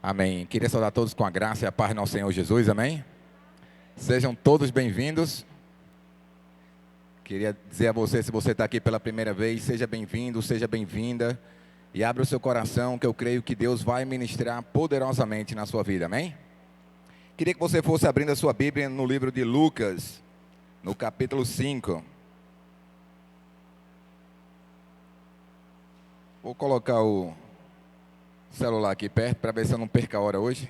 Amém. Queria saudar todos com a graça e a paz do nosso Senhor Jesus, amém? Sejam todos bem-vindos. Queria dizer a você, se você está aqui pela primeira vez, seja bem-vindo, seja bem-vinda. E abra o seu coração, que eu creio que Deus vai ministrar poderosamente na sua vida, amém? Queria que você fosse abrindo a sua Bíblia no livro de Lucas, no capítulo 5. Vou colocar o celular aqui perto para ver se eu não perco a hora hoje.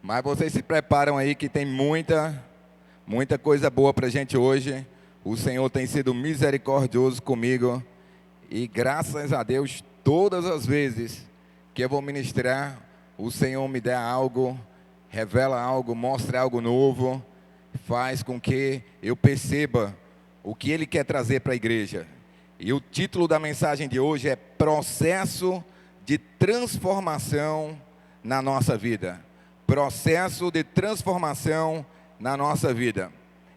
Mas vocês se preparam aí que tem muita coisa boa para a gente hoje. O Senhor tem sido misericordioso comigo e graças a Deus, todas as vezes que eu vou ministrar, o Senhor me dá algo, revela algo, mostra algo novo, faz com que eu perceba o que Ele quer trazer para a igreja. E o título da mensagem de hoje é Processo de transformação na nossa vida. Processo de transformação na nossa vida.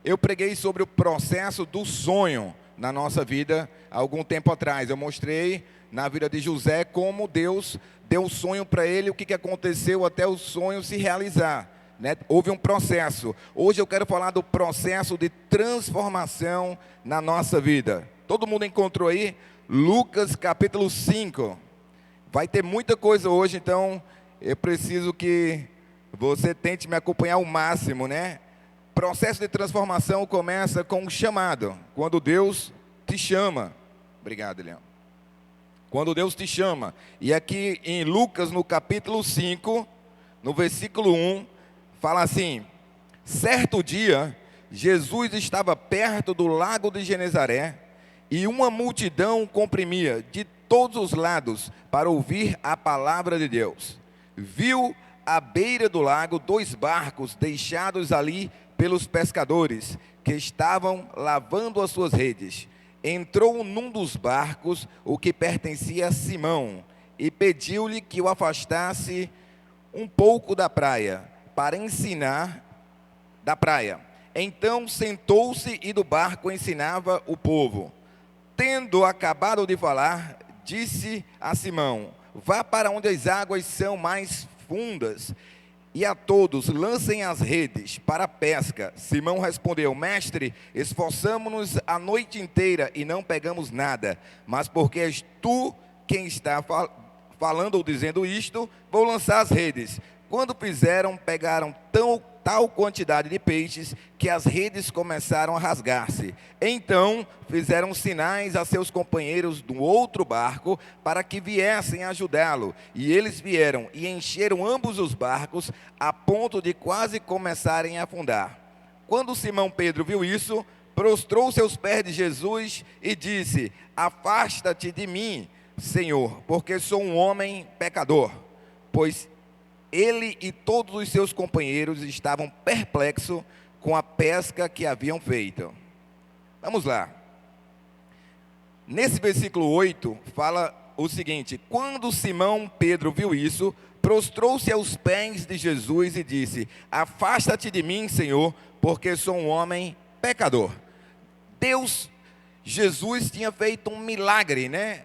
Eu preguei sobre o processo do sonho na nossa vida há algum tempo atrás. Eu mostrei na vida de José como Deus deu um sonho para ele, o que aconteceu até o sonho se realizar, né? Houve um processo. Hoje eu quero falar do processo de transformação na nossa vida. Todo mundo encontrou aí? Lucas capítulo 5. Vai ter muita coisa hoje, então eu preciso que você tente me acompanhar ao máximo, né? Processo de transformação começa com um chamado, quando Deus te chama. Obrigado, Leão. Quando Deus te chama. E aqui em Lucas, no capítulo 5, no versículo 1, fala assim: certo dia, Jesus estava perto do lago de Genezaré, e uma multidão o comprimia de todos os lados para ouvir a palavra de Deus. Viu à beira do lago 2 barcos deixados ali pelos pescadores, que estavam lavando as suas redes. Entrou num dos barcos, o que pertencia a Simão, e pediu-lhe que o afastasse um pouco da praia, para ensinar da praia. Então sentou-se e do barco ensinava o povo. Tendo acabado de falar, disse a Simão: vá para onde as águas são mais fundas, e a todos lancem as redes para a pesca. Simão respondeu: mestre, esforçamo-nos a noite inteira e não pegamos nada, mas porque és tu quem está falando ou dizendo isto, vou lançar as redes. Quando fizeram, pegaram tal quantidade de peixes que as redes começaram a rasgar-se. Então fizeram sinais a seus companheiros do outro barco para que viessem ajudá-lo. E eles vieram e encheram ambos os barcos a ponto de quase começarem a afundar. Quando Simão Pedro viu isso, prostrou-se aos pés de Jesus e disse: afasta-te de mim, Senhor, porque sou um homem pecador. Pois ele e todos os seus companheiros estavam perplexos com a pesca que haviam feito. Vamos lá. Nesse versículo 8, fala o seguinte: quando Simão Pedro viu isso, prostrou-se aos pés de Jesus e disse: afasta-te de mim, Senhor, porque sou um homem pecador. Jesus tinha feito um milagre, né?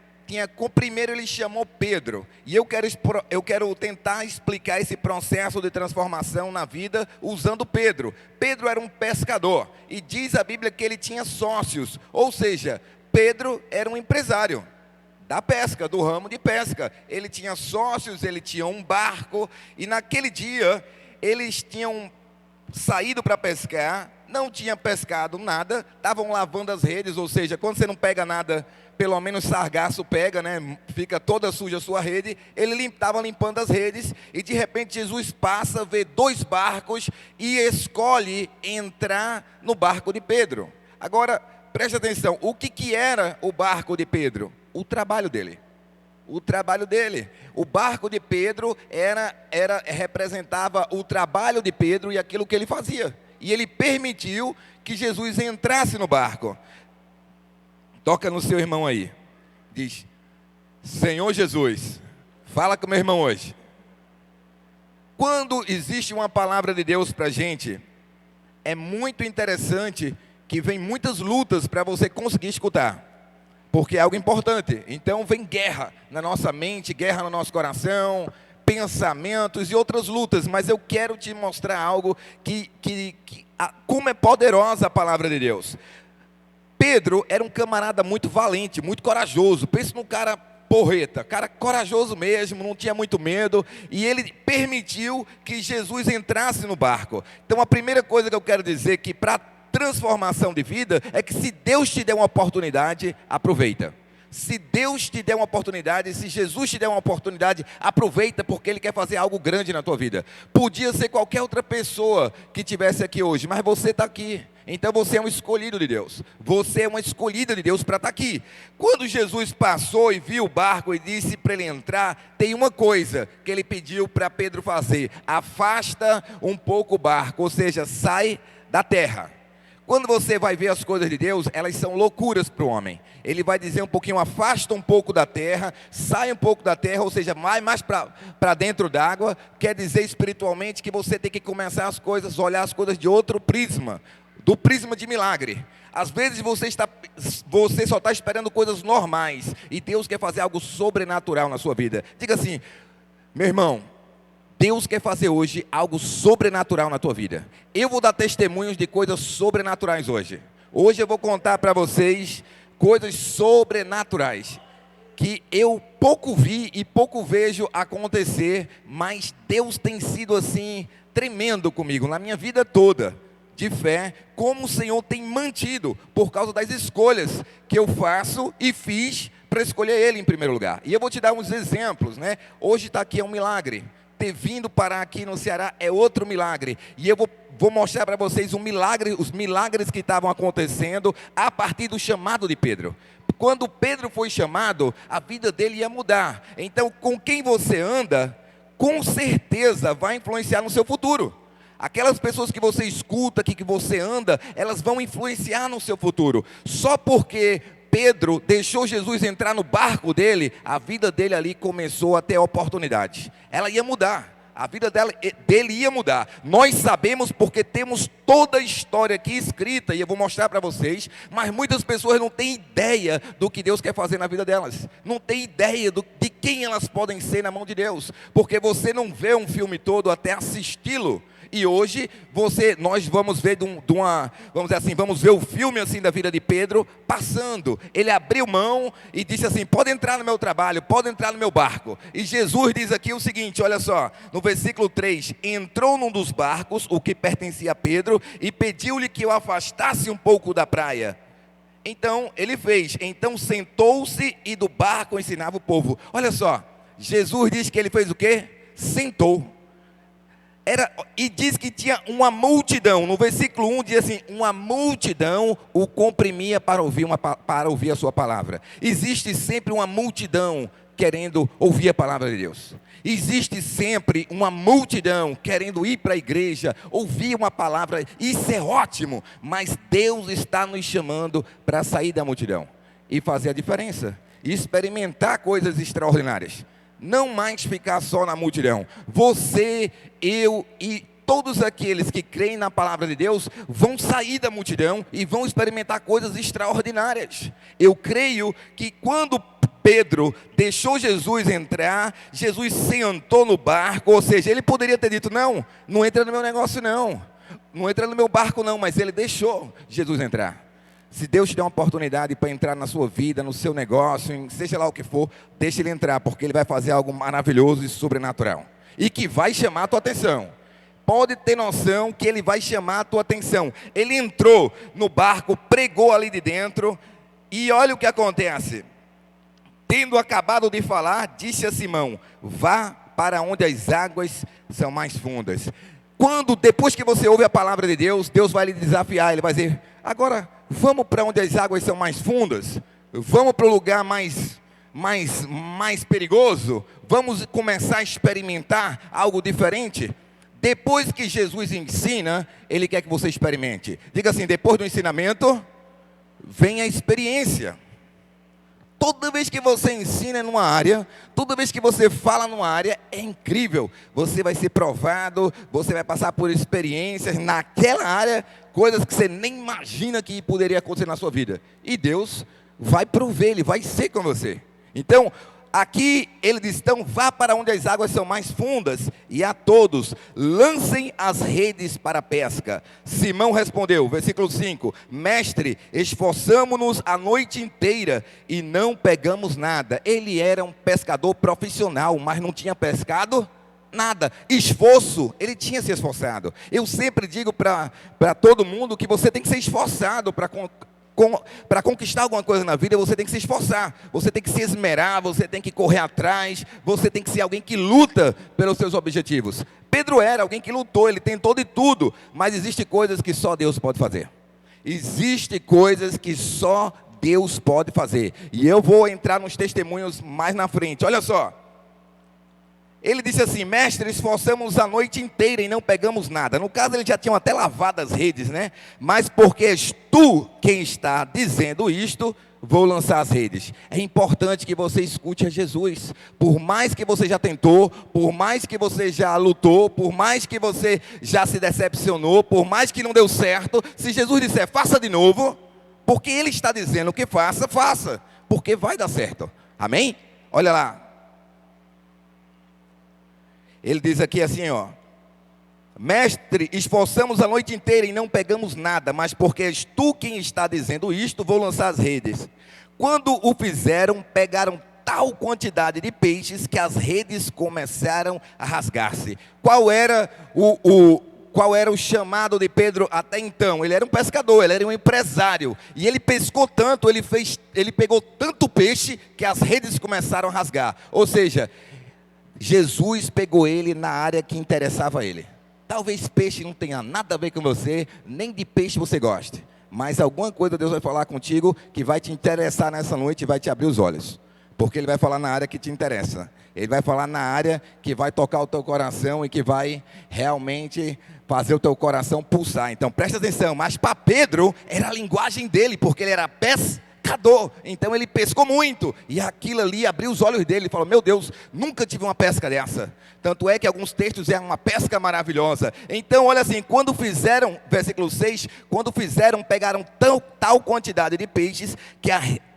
Primeiro ele chamou Pedro, e eu quero tentar explicar esse processo de transformação na vida usando Pedro. Pedro era um pescador, e diz a Bíblia que ele tinha sócios, ou seja, Pedro era um empresário da pesca, do ramo de pesca. Ele tinha sócios, ele tinha um barco, e naquele dia eles tinham saído para pescar, não tinham pescado nada, estavam lavando as redes, ou seja, quando você não pega nada, pelo menos sargaço pega, né? Fica toda suja a sua rede. Ele estava limpando as redes, e de repente Jesus passa, vê 2 barcos e escolhe entrar no barco de Pedro. Agora, preste atenção, o que era o barco de Pedro? O trabalho dele. O trabalho dele. O barco de Pedro representava o trabalho de Pedro e aquilo que ele fazia. E ele permitiu que Jesus entrasse no barco. Toca no seu irmão aí. Diz: Senhor Jesus, fala com meu irmão hoje. Quando existe uma palavra de Deus para a gente, é muito interessante que vem muitas lutas para você conseguir escutar. Porque é algo importante. Então vem guerra na nossa mente, guerra no nosso coração, pensamentos e outras lutas, mas eu quero te mostrar algo como é poderosa a palavra de Deus. Pedro era um camarada muito valente, muito corajoso. Pensa num cara porreta, cara corajoso mesmo, não tinha muito medo, e ele permitiu que Jesus entrasse no barco. Então a primeira coisa que eu quero dizer que para transformação de vida é que se Deus te der uma oportunidade, aproveita. Se Deus te der uma oportunidade, se Jesus te der uma oportunidade, aproveita, porque Ele quer fazer algo grande na tua vida. Podia ser qualquer outra pessoa que estivesse aqui hoje, mas você está aqui. Então você é um escolhido de Deus. Você é uma escolhida de Deus para estar aqui. Quando Jesus passou e viu o barco e disse para ele entrar, tem uma coisa que ele pediu para Pedro fazer: afasta um pouco o barco, ou seja, sai da terra. Quando você vai ver as coisas de Deus, elas são loucuras para o homem. Ele vai dizer um pouquinho, afasta um pouco da terra, sai um pouco da terra, ou seja, vai mais para dentro d'água. Quer dizer espiritualmente que você tem que começar as coisas, olhar as coisas de outro prisma, do prisma de milagre. Às vezes você só está esperando coisas normais, e Deus quer fazer algo sobrenatural na sua vida. Diga assim, meu irmão, Deus quer fazer hoje algo sobrenatural na tua vida. Eu vou dar testemunhos de coisas sobrenaturais hoje. Hoje eu vou contar para vocês coisas sobrenaturais que eu pouco vi e pouco vejo acontecer, mas Deus tem sido assim tremendo comigo na minha vida toda de fé, como o Senhor tem mantido por causa das escolhas que eu faço e fiz para escolher Ele em primeiro lugar. E eu vou te dar uns exemplos, né? Hoje está aqui é um milagre. Ter vindo parar aqui no Ceará é outro milagre, e eu vou mostrar para vocês os milagres que estavam acontecendo a partir do chamado de Pedro. Quando Pedro foi chamado, a vida dele ia mudar. Então, com quem você anda, com certeza vai influenciar no seu futuro. Aquelas pessoas que você escuta, que você anda, elas vão influenciar no seu futuro. Só porque Pedro deixou Jesus entrar no barco dele, a vida dele ali começou a ter oportunidade. Ela ia mudar, a vida dele ia mudar. Nós sabemos porque temos toda a história aqui escrita, e eu vou mostrar para vocês, mas muitas pessoas não têm ideia do que Deus quer fazer na vida delas. Não têm ideia de quem elas podem ser na mão de Deus, porque você não vê um filme todo até assisti-lo. E hoje nós vamos ver vamos dizer assim, vamos ver o filme assim da vida de Pedro passando. Ele abriu mão e disse assim: pode entrar no meu trabalho, pode entrar no meu barco. E Jesus diz aqui o seguinte, olha só, no versículo 3: entrou num dos barcos, o que pertencia a Pedro, e pediu-lhe que o afastasse um pouco da praia. Então ele fez, então sentou-se e do barco ensinava o povo. Olha só, Jesus diz que ele fez o quê? Sentou. E diz que tinha uma multidão. No versículo 1 diz assim: uma multidão o comprimia para ouvir a sua palavra. Existe sempre uma multidão querendo ouvir a palavra de Deus. Existe sempre uma multidão querendo ir para a igreja, ouvir uma palavra. Isso é ótimo, mas Deus está nos chamando para sair da multidão e fazer a diferença, e experimentar coisas extraordinárias. Não mais ficar só na multidão. Você, eu e todos aqueles que creem na palavra de Deus vão sair da multidão e vão experimentar coisas extraordinárias. Eu creio que quando Pedro deixou Jesus entrar, Jesus sentou no barco, ou seja, ele poderia ter dito: não entra no meu negócio não entra no meu barco não, mas ele deixou Jesus entrar. Se Deus te der uma oportunidade para entrar na sua vida, no seu negócio, seja lá o que for, deixe ele entrar, porque ele vai fazer algo maravilhoso e sobrenatural, e que vai chamar a tua atenção. Pode ter noção que ele vai chamar a tua atenção. Ele entrou no barco, pregou ali de dentro, e olha o que acontece. Tendo acabado de falar, disse a Simão: vá para onde as águas são mais fundas. Depois que você ouve a palavra de Deus, Deus vai lhe desafiar, ele vai dizer: agora vamos para onde as águas são mais fundas, vamos para o lugar mais perigoso, vamos começar a experimentar algo diferente. Depois que Jesus ensina, Ele quer que você experimente. Diga assim: depois do ensinamento, vem a experiência. Toda vez que você ensina numa área, toda vez que você fala numa área, é incrível. Você vai ser provado, você vai passar por experiências naquela área, coisas que você nem imagina que poderia acontecer na sua vida. E Deus vai prover, Ele vai ser com você. Então, Aqui ele diz, então vá para onde as águas são mais fundas, e a todos lancem as redes para a pesca. Simão respondeu, versículo 5, mestre, esforçamo-nos a noite inteira e não pegamos nada. Ele era um pescador profissional, mas não tinha pescado nada. Esforço, ele tinha se esforçado. Eu sempre digo para todo mundo que você tem que ser esforçado para conquistar alguma coisa na vida. Você tem que se esforçar, você tem que se esmerar, você tem que correr atrás, você tem que ser alguém que luta pelos seus objetivos. Pedro era alguém que lutou, ele tentou de tudo, mas existem coisas que só Deus pode fazer. Existem coisas que só Deus pode fazer, e eu vou entrar nos testemunhos mais na frente. Olha só, ele disse assim, mestre, esforçamos a noite inteira e não pegamos nada. No caso, eles já tinham até lavado as redes, né? Mas porque és tu quem está dizendo isto, vou lançar as redes. É importante que você escute a Jesus. Por mais que você já tentou, por mais que você já lutou, por mais que você já se decepcionou, por mais que não deu certo, se Jesus disser, faça de novo, porque Ele está dizendo que faça, faça, porque vai dar certo. Amém? Olha lá. Ele diz aqui assim, ó, mestre, esforçamos a noite inteira e não pegamos nada, mas porque és tu quem está dizendo isto, vou lançar as redes. Quando o fizeram, pegaram tal quantidade de peixes que as redes começaram a rasgar-se. Qual era o chamado de Pedro até então? Ele era um pescador, ele era um empresário, e ele pescou tanto, ele pegou tanto peixe que as redes começaram a rasgar. Ou seja, Jesus pegou ele na área que interessava a ele. Talvez peixe não tenha nada a ver com você, nem de peixe você goste, mas alguma coisa Deus vai falar contigo que vai te interessar nessa noite e vai te abrir os olhos, porque Ele vai falar na área que te interessa. Ele vai falar na área que vai tocar o teu coração e que vai realmente fazer o teu coração pulsar. Então presta atenção, mas para Pedro era a linguagem dele, porque ele era pescador. Então ele pescou muito, e aquilo ali abriu os olhos dele. Ele falou, meu Deus, nunca tive uma pesca dessa. Tanto é que alguns textos é uma pesca maravilhosa. Então olha assim, quando fizeram, versículo 6, quando fizeram, pegaram tal quantidade de peixes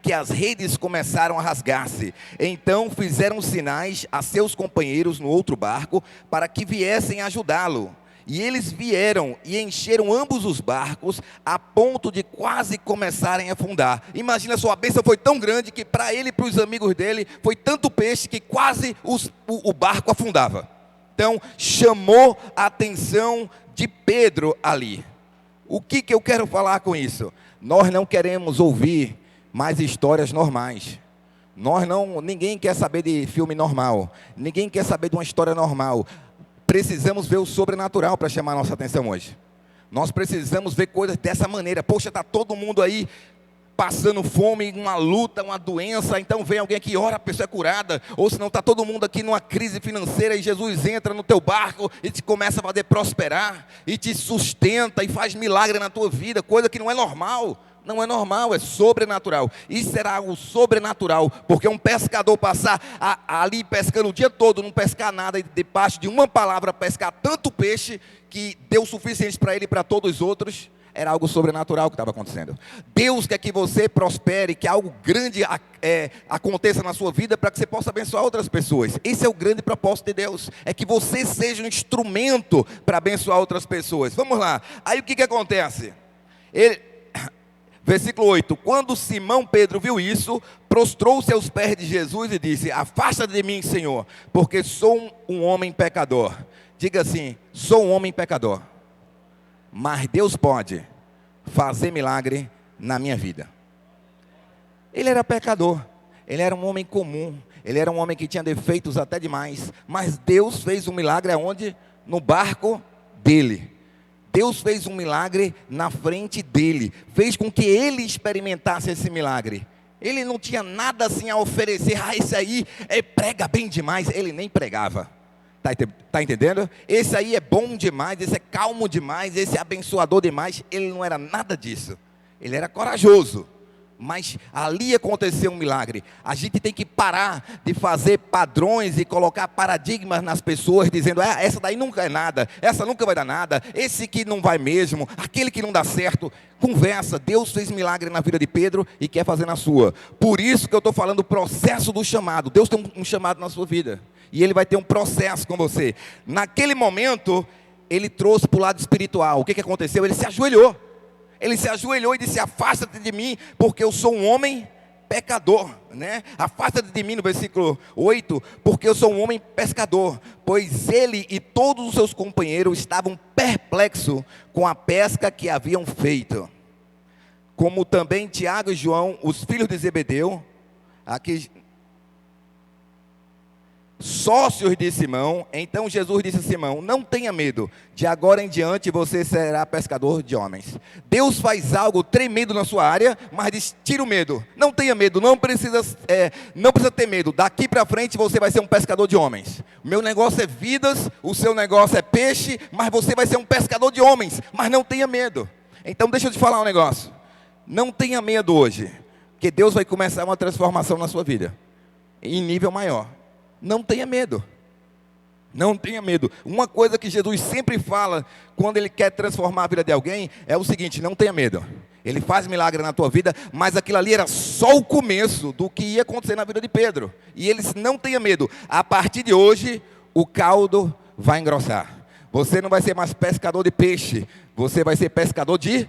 que as redes começaram a rasgar-se. Então fizeram sinais a seus companheiros no outro barco, para que viessem ajudá-lo. E eles vieram e encheram ambos os barcos, a ponto de quase começarem a afundar. Imagina só, a bênção foi tão grande que para ele e para os amigos dele, foi tanto peixe que quase o barco afundava. Então, chamou a atenção de Pedro ali. O que eu quero falar com isso? Nós não queremos ouvir mais histórias normais. Ninguém quer saber de filme normal. Ninguém quer saber de uma história normal. Precisamos ver o sobrenatural para chamar a nossa atenção hoje. Nós precisamos ver coisas dessa maneira. Poxa, está todo mundo aí passando fome, uma luta, uma doença, então vem alguém aqui, ora, a pessoa é curada. Ou senão está todo mundo aqui numa crise financeira e Jesus entra no teu barco e te começa a fazer prosperar, e te sustenta e faz milagre na tua vida, coisa que não é normal. Não é normal, é sobrenatural. Isso será algo sobrenatural, porque um pescador passar ali pescando o dia todo, não pescar nada, e debaixo de uma palavra pescar tanto peixe, que deu o suficiente para ele e para todos os outros, era algo sobrenatural que estava acontecendo. Deus quer que você prospere, que algo grande aconteça na sua vida, para que você possa abençoar outras pessoas. Esse é o grande propósito de Deus, é que você seja um instrumento para abençoar outras pessoas. Vamos lá, aí o que acontece? Versículo 8, quando Simão Pedro viu isso, prostrou-se aos pés de Jesus e disse, afasta de mim, Senhor, porque sou um homem pecador. Diga assim, sou um homem pecador, mas Deus pode fazer milagre na minha vida. Ele era pecador, ele era um homem comum, ele era um homem que tinha defeitos até demais, mas Deus fez um milagre aonde? No barco dele. Deus fez um milagre na frente dele, fez com que ele experimentasse esse milagre. Ele não tinha nada assim a oferecer, esse aí prega bem demais, ele nem pregava. Está entendendo? Esse aí é bom demais, esse é calmo demais, esse é abençoador demais. Ele não era nada disso, ele era corajoso, mas ali aconteceu um milagre. A gente tem que parar de fazer padrões e colocar paradigmas nas pessoas, dizendo, essa daí nunca é nada, essa nunca vai dar nada, esse que não vai mesmo, aquele que não dá certo. Conversa, Deus fez milagre na vida de Pedro e quer fazer na sua. Por isso que eu estou falando do processo do chamado. Deus tem um chamado na sua vida, e Ele vai ter um processo com você. Naquele momento, Ele trouxe para o lado espiritual. O que aconteceu? Ele se ajoelhou. Ele se ajoelhou e disse, afasta-te de mim, porque eu sou um homem pecador, né? Afasta-te de mim, no versículo 8, porque eu sou um homem pescador. Pois ele e todos os seus companheiros estavam perplexos com a pesca que haviam feito. Como também Tiago e João, os filhos de Zebedeu, aqui, sócios de Simão. Então Jesus disse a Simão, não tenha medo, de agora em diante você será pescador de homens. Deus faz algo tremendo na sua área, mas diz, tira o medo, não tenha medo, não precisa ter medo, daqui para frente você vai ser um pescador de homens. O meu negócio é vidas, o seu negócio é peixe, mas você vai ser um pescador de homens, mas não tenha medo. Então deixa eu te falar um negócio, não tenha medo hoje, que Deus vai começar uma transformação na sua vida, em nível maior. Não tenha medo, não tenha medo. Uma coisa que Jesus sempre fala, quando Ele quer transformar a vida de alguém, é o seguinte, não tenha medo. Ele faz milagre na tua vida, mas aquilo ali era só o começo do que ia acontecer na vida de Pedro. E ele disse, não tenha medo, a partir de hoje, o caldo vai engrossar. Você não vai ser mais pescador de peixe, você vai ser pescador de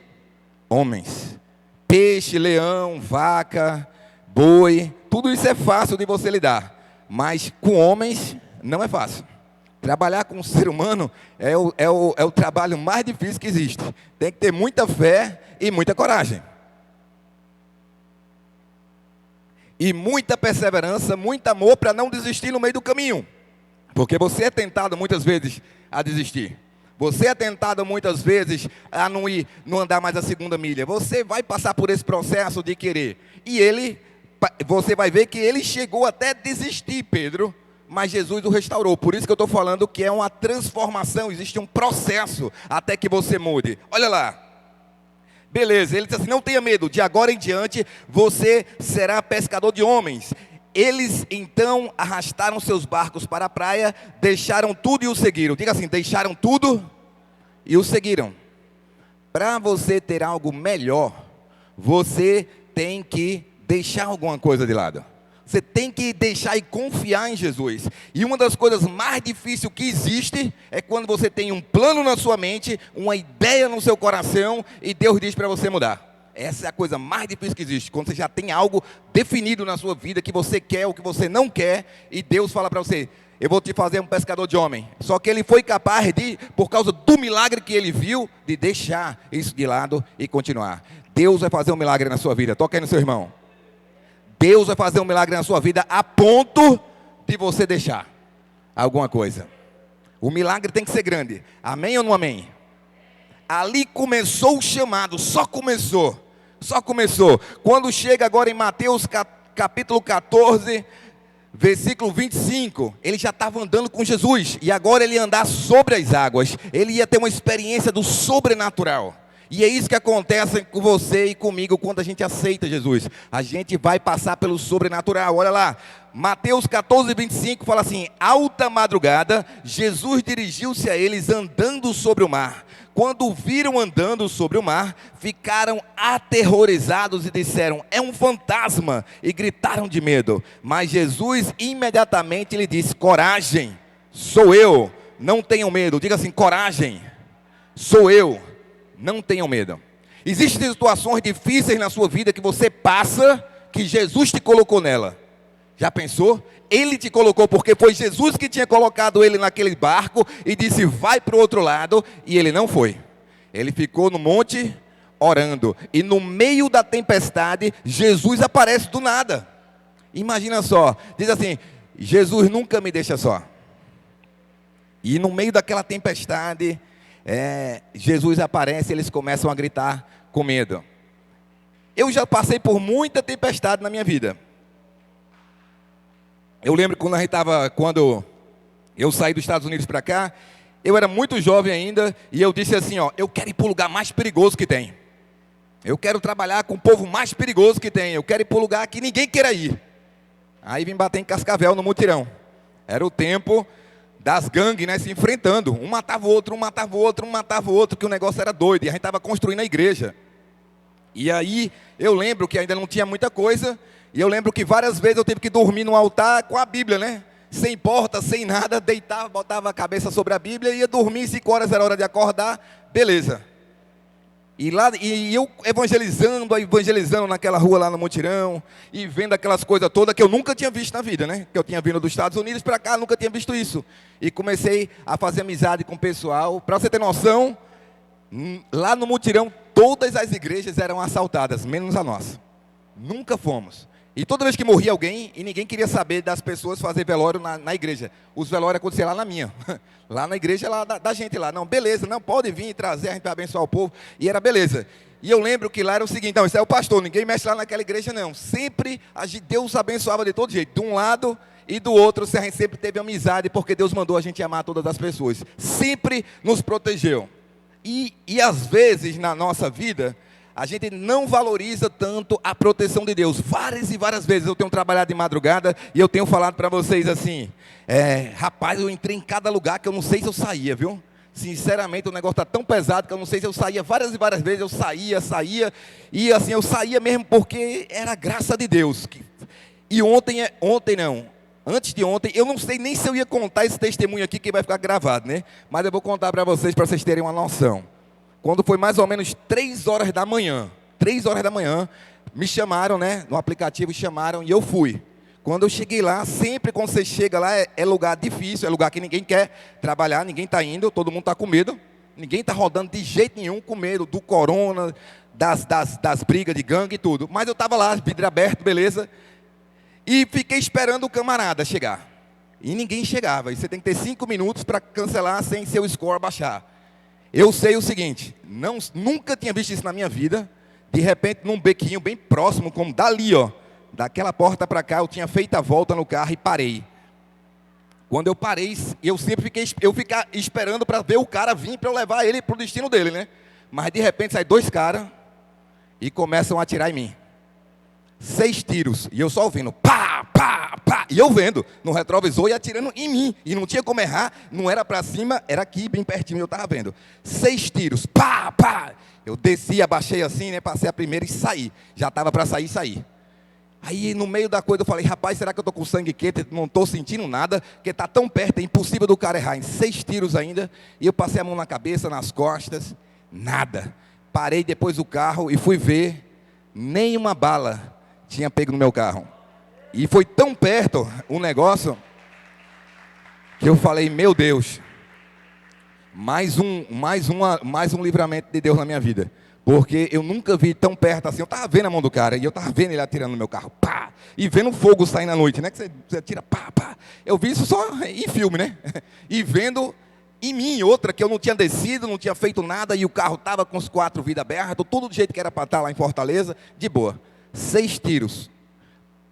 homens. Peixe, leão, vaca, boi, tudo isso é fácil de você lidar. Mas com homens não é fácil. Trabalhar com um ser humano é o trabalho mais difícil que existe. Tem que ter muita fé e muita coragem. E muita perseverança, muito amor para não desistir no meio do caminho. Porque você é tentado muitas vezes a desistir. Você é tentado muitas vezes a não andar mais a segunda milha. Você vai passar por esse processo de querer. E você vai ver que ele chegou até a desistir, Pedro, mas Jesus o restaurou. Por isso que eu estou falando que é uma transformação, existe um processo até que você mude. Olha lá, beleza, ele disse assim, não tenha medo, de agora em diante você será pescador de homens. Eles então arrastaram seus barcos para a praia, deixaram tudo e o seguiram. Diga assim, deixaram tudo e o seguiram. Para você ter algo melhor, você tem que deixar alguma coisa de lado. Você tem que deixar e confiar em Jesus. E uma das coisas mais difíceis que existe é quando você tem um plano na sua mente, uma ideia no seu coração e Deus diz para você mudar. Essa é a coisa mais difícil que existe, quando você já tem algo definido na sua vida, que você quer ou que você não quer, e Deus fala para você, eu vou te fazer um pescador de homem. Só que ele foi capaz de, por causa do milagre que ele viu, de deixar isso de lado e continuar. Deus vai fazer um milagre na sua vida. Toca aí no seu irmão. Deus vai fazer um milagre na sua vida a ponto de você deixar alguma coisa. O milagre tem que ser grande. Amém ou não amém? Ali começou o chamado, só começou. Quando chega agora em Mateus capítulo 14, versículo 25, ele já estava andando com Jesus. E agora ele ia andar sobre as águas. Ele ia ter uma experiência do sobrenatural. E é isso que acontece com você e comigo quando a gente aceita Jesus. A gente vai passar pelo sobrenatural. Olha lá, Mateus 14, 25 fala assim, alta madrugada, Jesus dirigiu-se a eles andando sobre o mar. Quando o viram andando sobre o mar, ficaram aterrorizados e disseram, é um fantasma, e gritaram de medo. Mas Jesus imediatamente lhe disse, coragem, sou eu, não tenham medo. Diga assim, coragem, sou eu. Não tenham medo. Existem situações difíceis na sua vida que você passa, que Jesus te colocou nela. Já pensou? Ele te colocou porque foi Jesus que tinha colocado ele naquele barco e disse, vai para o outro lado, e ele não foi. Ele ficou no monte orando. E no meio da tempestade, Jesus aparece do nada. Imagina só, diz assim, Jesus nunca me deixa só. E no meio daquela tempestade, Jesus aparece e eles começam a gritar com medo. Eu já passei por muita tempestade na minha vida. Eu lembro quando eu saí dos Estados Unidos para cá, eu era muito jovem ainda, e eu disse assim, eu quero ir para o lugar mais perigoso que tem. Eu quero trabalhar com o povo mais perigoso que tem. Eu quero ir para o lugar que ninguém queira ir. Aí vim bater em Cascavel, no mutirão. Era o tempo das gangues, né, se enfrentando. Um matava o outro, um matava o outro, um matava o outro, que o negócio era doido. E a gente estava construindo a igreja. E aí eu lembro que ainda não tinha muita coisa. E eu lembro que várias vezes eu tive que dormir no altar com a Bíblia, né? Sem porta, sem nada, deitava, botava a cabeça sobre a Bíblia, ia dormir, 5 horas era hora de acordar, beleza. E eu evangelizando naquela rua lá no mutirão, e vendo aquelas coisas todas que eu nunca tinha visto na vida, né? Que eu tinha vindo dos Estados Unidos para cá, nunca tinha visto isso. E comecei a fazer amizade com o pessoal. Para você ter noção, lá no mutirão, todas as igrejas eram assaltadas, menos a nossa. Nunca fomos. E toda vez que morria alguém, e ninguém queria saber das pessoas fazer velório na igreja. Os velórios aconteciam lá na minha. Lá na igreja lá da gente lá. Não, beleza, não, pode vir e trazer, a gente vai abençoar o povo. E era beleza. E eu lembro que lá era o seguinte, não, isso é o pastor, ninguém mexe lá naquela igreja não. Sempre Deus abençoava de todo jeito, de um lado e do outro, a gente sempre teve amizade, porque Deus mandou a gente amar todas as pessoas. Sempre nos protegeu. E às vezes na nossa vida, a gente não valoriza tanto a proteção de Deus. Várias e várias vezes eu tenho trabalhado de madrugada e eu tenho falado para vocês assim, rapaz, eu entrei em cada lugar que eu não sei se eu saía, viu? Sinceramente, o negócio está tão pesado que eu não sei se eu saía. Várias e várias vezes eu saía, e assim, eu saía mesmo porque era graça de Deus. E antes de ontem, eu não sei nem se eu ia contar esse testemunho aqui, que vai ficar gravado, né? Mas eu vou contar para vocês terem uma noção. Quando foi mais ou menos 3 horas da manhã, me chamaram, né? No aplicativo chamaram e eu fui. Quando eu cheguei lá, sempre quando você chega lá, é lugar difícil, é lugar que ninguém quer trabalhar, ninguém está indo, todo mundo está com medo. Ninguém está rodando de jeito nenhum com medo do corona, das brigas de gangue e tudo. Mas eu estava lá, vidro aberto, beleza. E fiquei esperando o camarada chegar. E ninguém chegava. E você tem que ter 5 minutos para cancelar sem seu score baixar. Eu sei o seguinte, nunca tinha visto isso na minha vida. De repente, num bequinho bem próximo, como dali, ó, daquela porta para cá, eu tinha feito a volta no carro e parei. Quando eu parei, eu sempre ficar esperando para ver o cara vir, para eu levar ele para o destino dele, né? Mas de repente, sai 2 caras e começam a atirar em mim. 6 tiros, e eu só ouvindo, pá, pá, pá, e eu vendo no retrovisor e atirando em mim, e não tinha como errar, não era para cima, era aqui, bem pertinho, eu estava vendo. 6 tiros, pá, pá, eu desci, abaixei assim, né, passei a primeira e saí, já estava para sair. Aí no meio da coisa eu falei, rapaz, será que eu estou com sangue quente, não estou sentindo nada, porque está tão perto, é impossível do cara errar, em 6 tiros ainda, e eu passei a mão na cabeça, nas costas, nada. Parei depois do carro e fui ver, nenhuma bala tinha pego no meu carro. E foi tão perto o negócio que eu falei, meu Deus, mais um livramento de Deus na minha vida. Porque eu nunca vi tão perto assim. Eu estava vendo a mão do cara e eu estava vendo ele atirando no meu carro, pá, e vendo fogo sair na noite, né? Que você atira, pá, pá. Eu vi isso só em filme, né? E vendo em mim outra que eu não tinha descido, não tinha feito nada e o carro estava com os 4 vidros abertos, tudo do jeito que era para estar lá em Fortaleza, de boa. 6 tiros,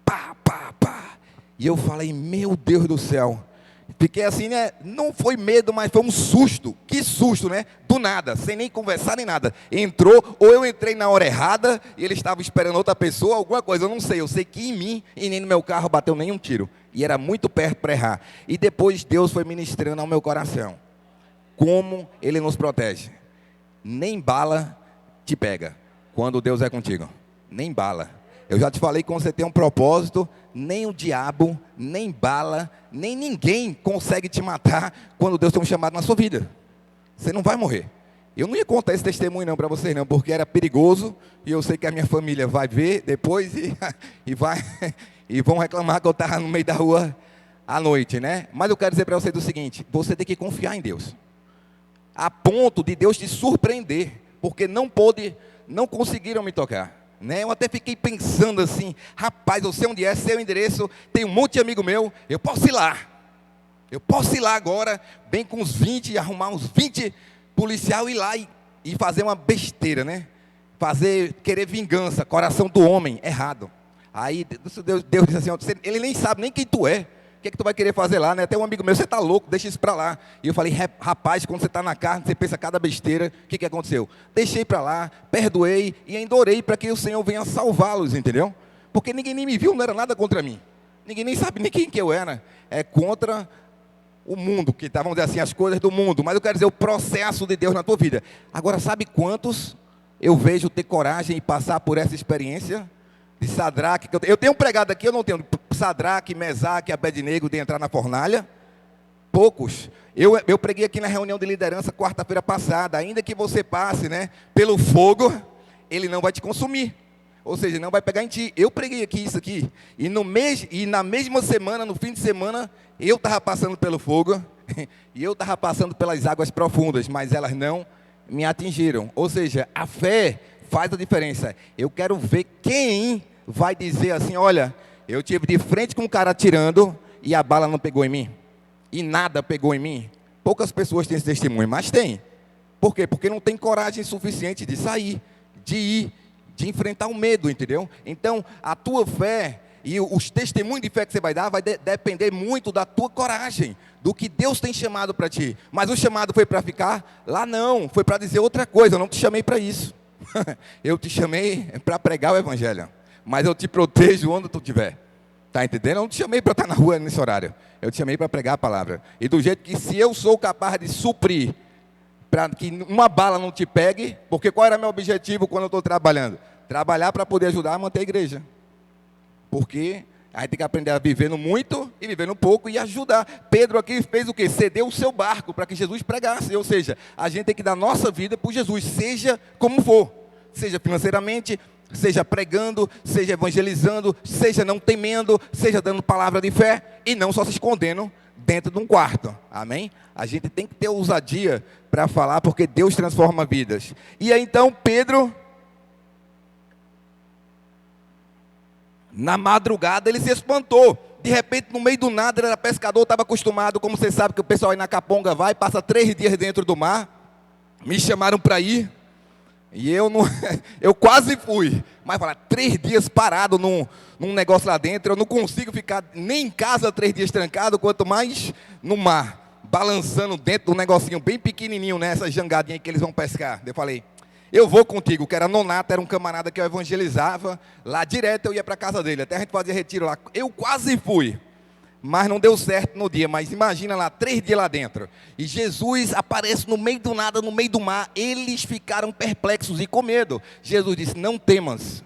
pá, pá, pá, e eu falei, meu Deus do céu, fiquei assim, né, não foi medo, mas foi um susto, que susto, né, do nada, sem nem conversar nem nada, entrou, ou eu entrei na hora errada, e ele estava esperando outra pessoa, alguma coisa, eu sei que em mim, e nem no meu carro bateu nenhum tiro, e era muito perto para errar, e depois Deus foi ministrando ao meu coração, como Ele nos protege, nem bala te pega, quando Deus é contigo. Nem bala. Eu já te falei que quando você tem um propósito, nem o diabo, nem bala, nem ninguém consegue te matar quando Deus tem um chamado na sua vida. Você não vai morrer. Eu não ia contar esse testemunho não para vocês não, porque era perigoso, e eu sei que a minha família vai ver depois e vão reclamar que eu estava no meio da rua à noite, né? Mas eu quero dizer para vocês o seguinte, você tem que confiar em Deus. A ponto de Deus te surpreender, porque não conseguiram me tocar. Né? Eu até fiquei pensando assim, rapaz, eu sei onde é, sei o endereço, tem um monte de amigo meu, eu posso ir lá agora, bem com uns 20, arrumar uns 20 policial, ir lá e fazer uma besteira, né? Querer vingança, coração do homem, errado. Aí Deus disse assim, ele nem sabe nem quem tu é, que é que tu vai querer fazer lá, né? Até um amigo meu, você tá louco, deixa isso para lá. E eu falei, rapaz, quando você está na carne, você pensa cada besteira, o que aconteceu? Deixei para lá, perdoei e ainda orei para que o Senhor venha salvá-los, entendeu? Porque ninguém nem me viu, não era nada contra mim. Ninguém nem sabe nem quem que eu era. É contra o mundo, que estavam dizendo assim, as coisas do mundo. Mas eu quero dizer, o processo de Deus na tua vida. Agora, sabe quantos eu vejo ter coragem e passar por essa experiência? De Sadraque, eu tenho pregado aqui, eu não tenho. Sadraque, Mesaque, Abednego de entrar na fornalha. Poucos. Eu preguei aqui na reunião de liderança quarta-feira passada. Ainda que você passe, né, pelo fogo, ele não vai te consumir. Ou seja, não vai pegar em ti. Eu preguei aqui isso aqui. E na mesma semana, no fim de semana, eu estava passando pelo fogo. E eu estava passando pelas águas profundas. Mas elas não me atingiram. Ou seja, a fé faz a diferença. Eu quero ver quem vai dizer assim, olha, eu tive de frente com um cara atirando e a bala não pegou em mim. E nada pegou em mim. Poucas pessoas têm esse testemunho, mas tem. Por quê? Porque não tem coragem suficiente de sair, de ir, de enfrentar o medo, entendeu? Então, a tua fé e os testemunhos de fé que você vai dar vai depender muito da tua coragem, do que Deus tem chamado para ti. Mas o chamado foi para ficar lá? Não, foi para dizer outra coisa. Eu não te chamei para isso. Eu te chamei para pregar o evangelho, mas eu te protejo onde tu estiver. Está entendendo? Eu não te chamei para estar na rua nesse horário. Eu te chamei para pregar a palavra. E do jeito que, se eu sou capaz de suprir para que uma bala não te pegue, porque qual era meu objetivo quando eu estou trabalhando? Trabalhar para poder ajudar a manter a igreja. Porque a gente tem que aprender a viver no muito e viver no pouco e ajudar. Pedro aqui fez o quê? Cedeu o seu barco para que Jesus pregasse. Ou seja, a gente tem que dar nossa vida por Jesus, seja como for. Seja financeiramente, seja pregando, seja evangelizando, seja não temendo, seja dando palavra de fé e não só se escondendo dentro de um quarto. Amém? A gente tem que ter ousadia para falar, porque Deus transforma vidas. E aí então Pedro, na madrugada, ele se espantou. De repente, no meio do nada, ele era pescador, estava acostumado, como você sabe que o pessoal aí na Caponga vai, passa 3 dias dentro do mar. Me chamaram para ir. E eu quase fui, mas falar 3 dias parado num negócio lá dentro, eu não consigo ficar nem em casa 3 dias trancado, quanto mais no mar, balançando dentro de um negocinho bem pequenininho, né, essa jangadinha que eles vão pescar. Eu falei, eu vou contigo, que era Nonato, era um camarada que eu evangelizava, lá direto eu ia para a casa dele, até a gente fazia retiro lá, eu quase fui. Mas não deu certo no dia, mas imagina lá, 3 dias lá dentro. E Jesus aparece no meio do nada, no meio do mar. Eles ficaram perplexos e com medo. Jesus disse, não temas,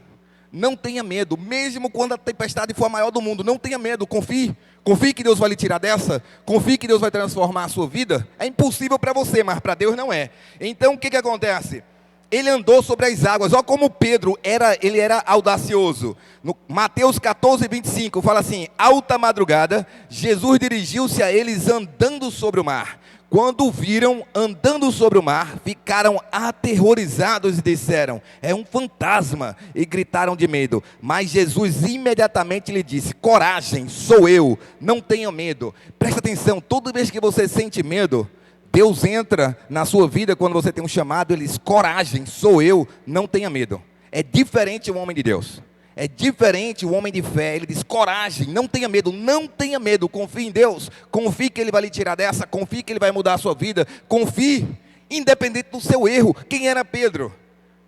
não tenha medo. Mesmo quando a tempestade for a maior do mundo, não tenha medo, confie. Confie que Deus vai lhe tirar dessa. Confie que Deus vai transformar a sua vida. É impossível para você, mas para Deus não é. Então o que acontece? Ele andou sobre as águas. Olha como Pedro ele era audacioso. No Mateus 14, 25, fala assim, alta madrugada, Jesus dirigiu-se a eles andando sobre o mar. Quando o viram andando sobre o mar, ficaram aterrorizados e disseram, é um fantasma, e gritaram de medo. Mas Jesus imediatamente lhe disse, coragem, sou eu, não tenha medo. Presta atenção, toda vez que você sente medo, Deus entra na sua vida quando você tem um chamado, Ele diz, coragem, sou eu, não tenha medo. É diferente o homem de Deus. É diferente o homem de fé. Ele diz, coragem, não tenha medo, confie em Deus. Confie que Ele vai lhe tirar dessa, confie que Ele vai mudar a sua vida. Confie, independente do seu erro. Quem era Pedro?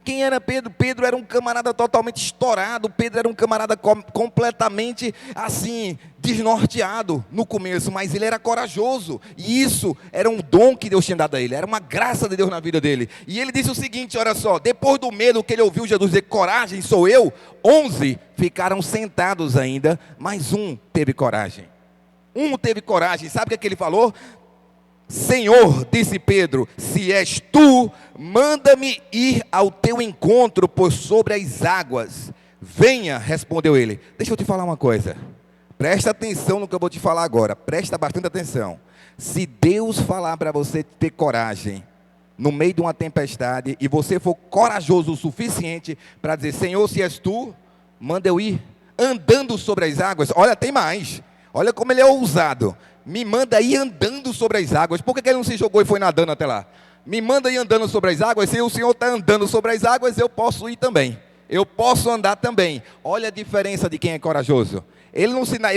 Quem era Pedro? Pedro era um camarada totalmente estourado. Pedro era um camarada completamente assim, desnorteado no começo, mas ele era corajoso, e isso era um dom que Deus tinha dado a ele, era uma graça de Deus na vida dele. E ele disse o seguinte, olha só, depois do medo que ele ouviu Jesus dizer, coragem, sou eu, 11 ficaram sentados ainda, mas um teve coragem. Sabe o que ele falou? Senhor, disse Pedro, se és tu, manda-me ir ao teu encontro por sobre as águas. Venha, respondeu ele. Deixa eu te falar uma coisa. Presta atenção no que eu vou te falar agora. Presta bastante atenção. Se Deus falar para você ter coragem no meio de uma tempestade, e você for corajoso o suficiente para dizer, Senhor, se és tu, manda eu ir andando sobre as águas. Olha, tem mais. Olha como ele é ousado. Me manda ir andando sobre as águas. Por que ele não se jogou e foi nadando até lá? Me manda ir andando sobre as águas. Se o Senhor está andando sobre as águas, eu posso ir também. Eu posso andar também. Olha a diferença de quem é corajoso. Ele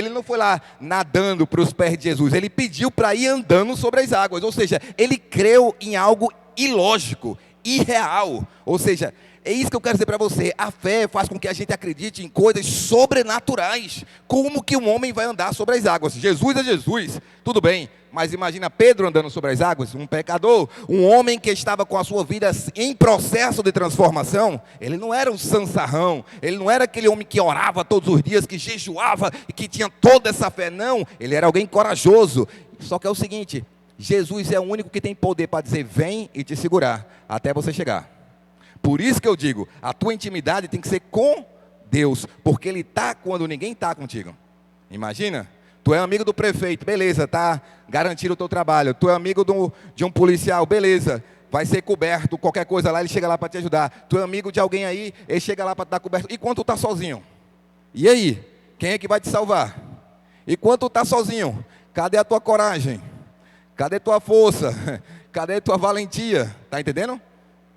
não foi lá nadando para os pés de Jesus, ele pediu para ir andando sobre as águas, ou seja, ele creu em algo ilógico, irreal, ou seja, é isso que eu quero dizer para você, a fé faz com que a gente acredite em coisas sobrenaturais, como que um homem vai andar sobre as águas? Jesus é Jesus, tudo bem, mas imagina Pedro andando sobre as águas, um pecador, um homem que estava com a sua vida em processo de transformação, ele não era um sansarrão, ele não era aquele homem que orava todos os dias, que jejuava e que tinha toda essa fé, não, ele era alguém corajoso, só que é o seguinte, Jesus é o único que tem poder para dizer, vem e te segurar, até você chegar. Por isso que eu digo, a tua intimidade tem que ser com Deus, porque Ele está quando ninguém está contigo. Imagina, tu é amigo do prefeito, beleza, tá garantido o teu trabalho. Tu é amigo de um policial, beleza, vai ser coberto, qualquer coisa lá, ele chega lá para te ajudar. Tu é amigo de alguém aí, ele chega lá para te dar coberto. E quando tu está sozinho? E aí? Quem é que vai te salvar? E quando tu está sozinho? Cadê a tua coragem? Cadê a tua força? Cadê a tua valentia? Tá entendendo?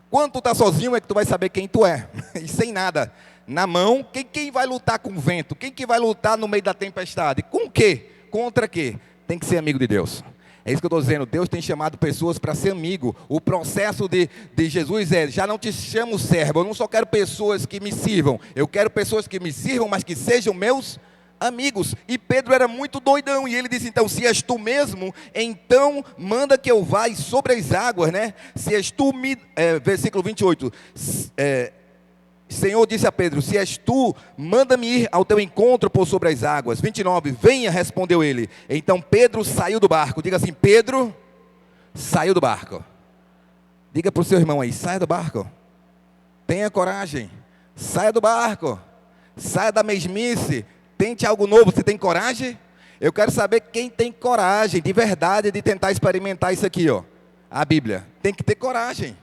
Quando tu está sozinho é que tu vai saber quem tu é, e sem nada na mão, quem vai lutar com o vento? Quem que vai lutar no meio da tempestade? Com o quê? Contra quê? Tem que ser amigo de Deus. É isso que eu estou dizendo, Deus tem chamado pessoas para ser amigo. O processo de Jesus é, já não te chamo servo, eu não só quero pessoas que me sirvam, eu quero pessoas que me sirvam, mas que sejam meus amigos. E Pedro era muito doidão, e ele disse, então, se és tu mesmo, então manda que eu vá sobre as águas, né? Se és tu, versículo 28, Senhor disse a Pedro, se és tu, manda-me ir ao teu encontro por sobre as águas. 29, venha, respondeu ele. Então Pedro saiu do barco, diga assim, Pedro saiu do barco. Diga para o seu irmão aí, saia do barco, tenha coragem, saia do barco, saia da mesmice, tente algo novo. Você tem coragem? Eu quero saber quem tem coragem de verdade de tentar experimentar isso aqui, ó. A Bíblia. Tem que ter coragem.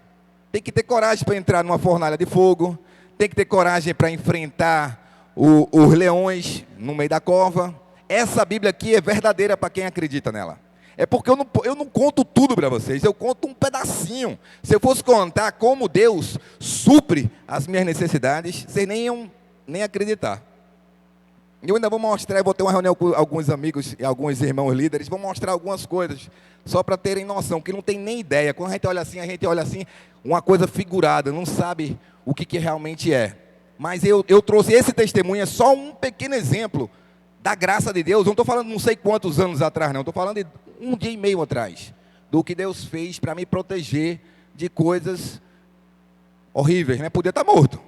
Tem que ter coragem para entrar numa fornalha de fogo. Tem que ter coragem para enfrentar os leões no meio da cova. Essa Bíblia aqui é verdadeira para quem acredita nela. É porque eu não conto tudo para vocês, eu conto um pedacinho. Se eu fosse contar como Deus supre as minhas necessidades, vocês nem iam acreditar. Eu ainda vou mostrar, eu vou ter uma reunião com alguns amigos e alguns irmãos líderes, vou mostrar algumas coisas, só para terem noção, que não tem nem ideia. Quando a gente olha assim, uma coisa figurada, não sabe o que realmente é. Mas eu trouxe esse testemunho, é só um pequeno exemplo da graça de Deus. Eu não estou falando não sei quantos anos atrás, não, estou falando de um dia e meio atrás, do que Deus fez para me proteger de coisas horríveis, né? Podia estar morto.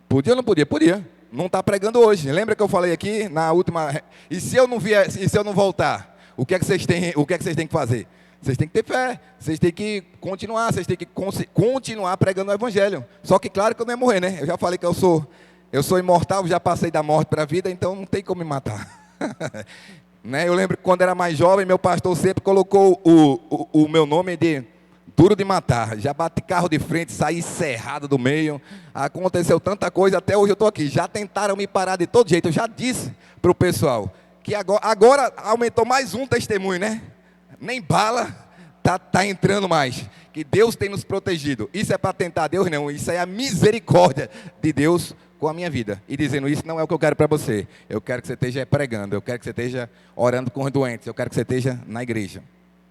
Podia ou não podia? Podia. Não está pregando hoje. Lembra que eu falei aqui na última? E se eu não vier, e se eu não voltar, o que é que vocês têm que fazer? Vocês têm que ter fé. Vocês têm que continuar. Vocês têm que continuar pregando o evangelho. Só que claro que eu não ia morrer, né? Eu já falei que eu sou imortal, já passei da morte para a vida, então não tem como me matar. Né? Eu lembro que quando era mais jovem, meu pastor sempre colocou o meu nome de duro de matar. Já bati carro de frente, saí cerrado do meio. Aconteceu tanta coisa, até hoje eu estou aqui. Já tentaram me parar de todo jeito. Eu já disse para o pessoal que agora aumentou mais um testemunho, né? Nem bala tá entrando mais. Que Deus tem nos protegido. Isso é para tentar Deus? Não. Isso é a misericórdia de Deus com a minha vida. E dizendo, isso não é o que eu quero para você. Eu quero que você esteja pregando. Eu quero que você esteja orando com os doentes. Eu quero que você esteja na igreja.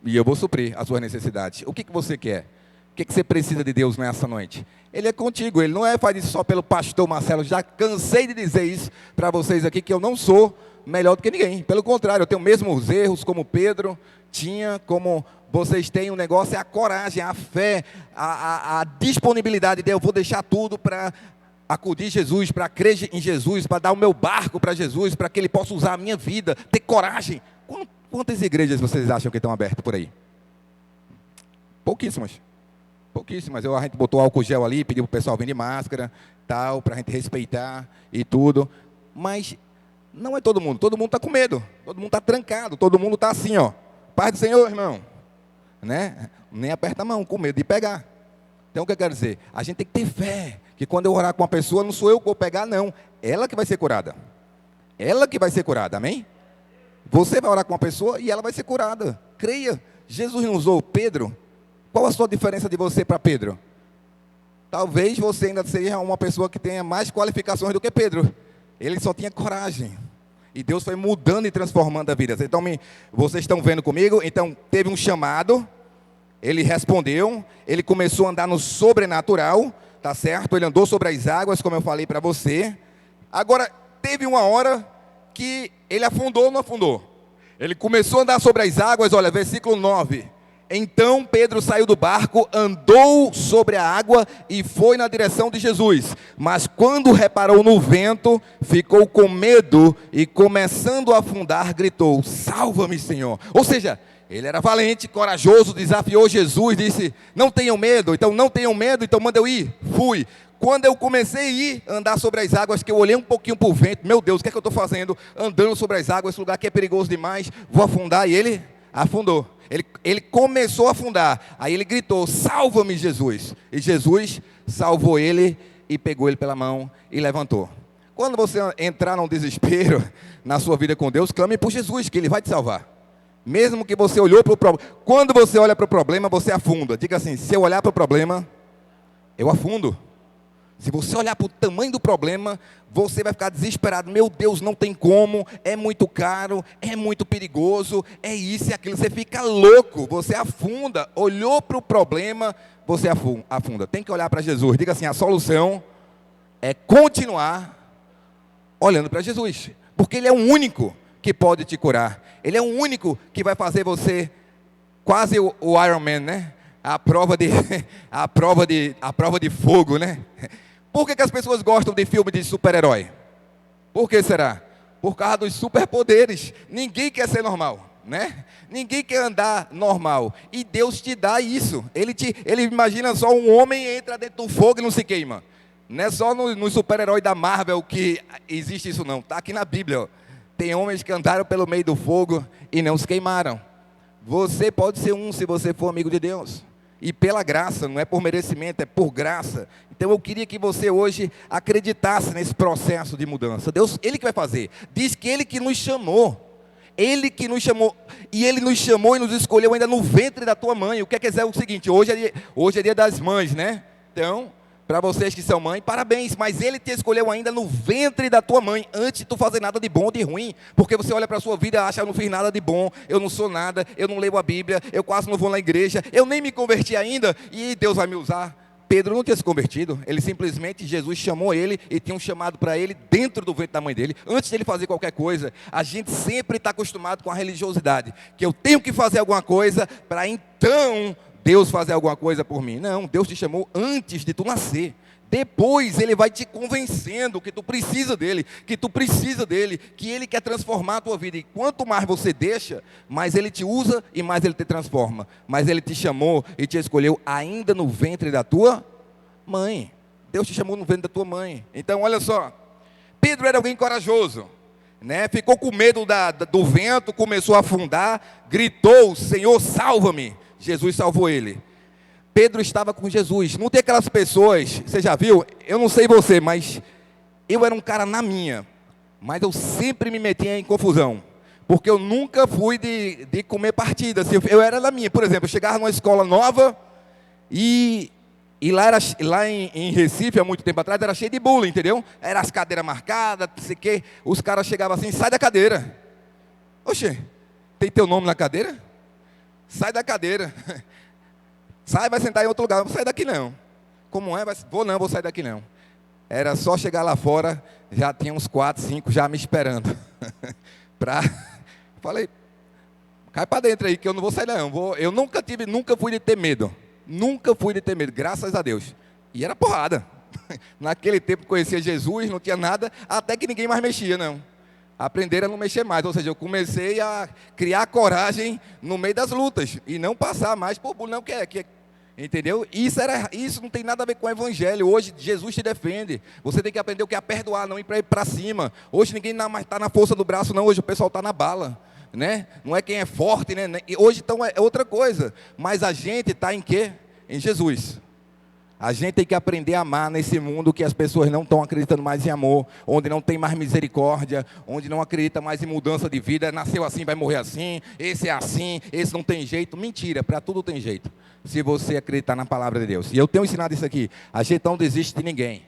E eu vou suprir as suas necessidades. O que você quer? O que você precisa de Deus nessa noite? Ele é contigo, Ele não faz isso só pelo pastor Marcelo. Já cansei de dizer isso para vocês aqui, que eu não sou melhor do que ninguém. Pelo contrário, eu tenho mesmos erros como Pedro tinha, como vocês têm. O negócio é a coragem, a fé, a disponibilidade de eu vou deixar tudo para acudir Jesus, para crer em Jesus, para dar o meu barco para Jesus, para que Ele possa usar a minha vida, ter coragem. Quantas igrejas vocês acham que estão abertas por aí? Pouquíssimas. Pouquíssimas. A gente botou álcool gel ali, pediu para o pessoal vir de máscara, tal, para a gente respeitar e tudo. Mas não é todo mundo. Todo mundo está com medo. Todo mundo está trancado. Todo mundo está assim, ó. Paz do Senhor, irmão. Né? Nem aperta a mão, com medo de pegar. Então o que eu quero dizer? A gente tem que ter fé. Que quando eu orar com uma pessoa, não sou eu que vou pegar, não. Ela que vai ser curada. Ela que vai ser curada, amém? Você vai orar com uma pessoa e ela vai ser curada. Creia. Jesus não usou Pedro. Qual a sua diferença de você para Pedro? Talvez você ainda seja uma pessoa que tenha mais qualificações do que Pedro. ele só tinha coragem. E Deus foi mudando e transformando a vida. Então, vocês estão vendo comigo? Então, teve um chamado, ele respondeu, ele começou a andar no sobrenatural, tá certo? Ele andou sobre as águas, como eu falei para você. Agora, teve uma hora que ele afundou ou não afundou? Ele começou a andar sobre as águas, olha, versículo 9. Então Pedro saiu do barco, andou sobre a água e foi na direção de Jesus. Mas quando reparou no vento, ficou com medo e, começando a afundar, gritou: salva-me, Senhor. Ou seja, ele era valente, corajoso, desafiou Jesus, disse: não tenham medo. Então não tenham medo, então manda eu ir. Fui. Quando eu comecei a ir, andar sobre as águas, que eu olhei um pouquinho para o vento, meu Deus, o que é que eu estou fazendo? Andando sobre as águas, esse lugar aqui é perigoso demais, vou afundar. E ele afundou. Ele começou a afundar. Aí ele gritou: salva-me, Jesus. E Jesus salvou ele e pegou ele pela mão e levantou. Quando você entrar num desespero na sua vida com Deus, clame por Jesus, que Ele vai te salvar. Mesmo que você olhou para o problema. Quando você olha para o problema, você afunda. Diga assim: se eu olhar para o problema, eu afundo. Se você olhar para o tamanho do problema, você vai ficar desesperado. Meu Deus, não tem como, é muito caro, é muito perigoso, é isso e aquilo. Você fica louco, você afunda. Olhou para o problema, você afunda. Tem que olhar para Jesus. Diga assim: a solução é continuar olhando para Jesus. Porque Ele é o único que pode te curar. Ele é o único que vai fazer você quase o Iron Man, né? A prova de fogo, né? Por que as pessoas gostam de filme de super-herói? Por que será? Por causa dos superpoderes. Ninguém quer ser normal, né? Ninguém quer andar normal. E Deus te dá isso. Ele imagina só um homem entra dentro do fogo e não se queima. Não é só no super-herói da Marvel que existe isso não. Está aqui na Bíblia, ó. Tem homens que andaram pelo meio do fogo e não se queimaram. Você pode ser um se você for amigo de Deus. E pela graça, não é por merecimento, é por graça. Então eu queria que você hoje acreditasse nesse processo de mudança. Deus, Ele que vai fazer. Diz que Ele que nos chamou. Ele que nos chamou. E Ele nos chamou e nos escolheu ainda no ventre da tua mãe. O que quer dizer é o seguinte: hoje é dia das mães, né? Então, para vocês que são mãe, parabéns. Mas Ele te escolheu ainda no ventre da tua mãe, antes de tu fazer nada de bom ou de ruim. Porque você olha para a sua vida e acha: eu não fiz nada de bom, eu não sou nada, eu não leio a Bíblia, eu quase não vou na igreja, eu nem me converti ainda, e Deus vai me usar. Pedro não tinha se convertido, ele simplesmente, Jesus chamou ele e tinha um chamado para ele dentro do ventre da mãe dele, antes dele fazer qualquer coisa. A gente sempre está acostumado com a religiosidade, que eu tenho que fazer alguma coisa para então Deus fazer alguma coisa por mim. Não, Deus te chamou antes de tu nascer. Depois Ele vai te convencendo que tu precisa dEle, que Ele quer transformar a tua vida. E quanto mais você deixa, mais Ele te usa e mais Ele te transforma. Mas Ele te chamou e te escolheu ainda no ventre da tua mãe. Deus te chamou no ventre da tua mãe. Então olha só, Pedro era alguém corajoso, né? Ficou com medo do vento, começou a afundar, gritou: Senhor, salva-me. Jesus salvou ele. Pedro estava com Jesus. Não tem aquelas pessoas, você já viu? Eu não sei você, mas eu era um cara na minha. Mas eu sempre me metia em confusão. Porque eu nunca fui de comer partida. Assim, eu era na minha. Por exemplo, eu chegava numa escola nova e lá em Recife, há muito tempo atrás, era cheio de bullying, entendeu? Era as cadeiras marcadas, não sei o quê. Os caras chegavam assim: sai da cadeira. Oxê, tem teu nome na cadeira? Sai da cadeira. Sai, vai sentar em outro lugar. Não vou sair daqui não. Como é? Vou sair daqui não. Era só chegar lá fora, já tinha uns 4, 5 já me esperando. Falei: cai para dentro aí que eu não vou sair não. Eu nunca fui de ter medo. Nunca fui de ter medo, graças a Deus. E era porrada. Naquele tempo conhecia Jesus, não tinha nada, até que ninguém mais mexia não. Aprenderam a não mexer mais, ou seja, eu comecei a criar coragem no meio das lutas e não passar mais por bullying, não entendeu? Isso não tem nada a ver com o evangelho. Hoje Jesus te defende. Você tem que aprender o que é perdoar, não ir para cima. Hoje ninguém mais está na força do braço, não. Hoje o pessoal está na bala, né? Não é quem é forte, né? Hoje então é outra coisa. Mas a gente está em quê? Em Jesus. A gente tem que aprender a amar nesse mundo que as pessoas não estão acreditando mais em amor, onde não tem mais misericórdia, onde não acredita mais em mudança de vida. Nasceu assim, vai morrer assim, esse é assim, esse não tem jeito. Mentira, para tudo tem jeito, se você acreditar na palavra de Deus. E eu tenho ensinado isso aqui: a gente não desiste de ninguém.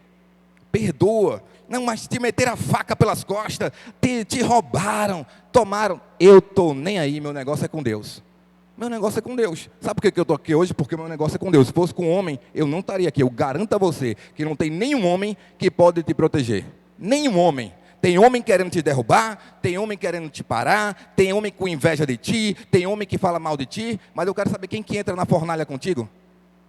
perdoa. Não, mas te meteram a faca pelas costas, te roubaram, tomaram. Eu estou nem aí, meu negócio é com Deus. Meu negócio é com Deus. Sabe por que eu estou aqui hoje? Porque meu negócio é com Deus. Se fosse com um homem, eu não estaria aqui. Eu garanto a você que não tem nenhum homem que pode te proteger. Nenhum homem. Tem homem querendo te derrubar, tem homem querendo te parar, tem homem com inveja de ti, tem homem que fala mal de ti. Mas eu quero saber quem que entra na fornalha contigo?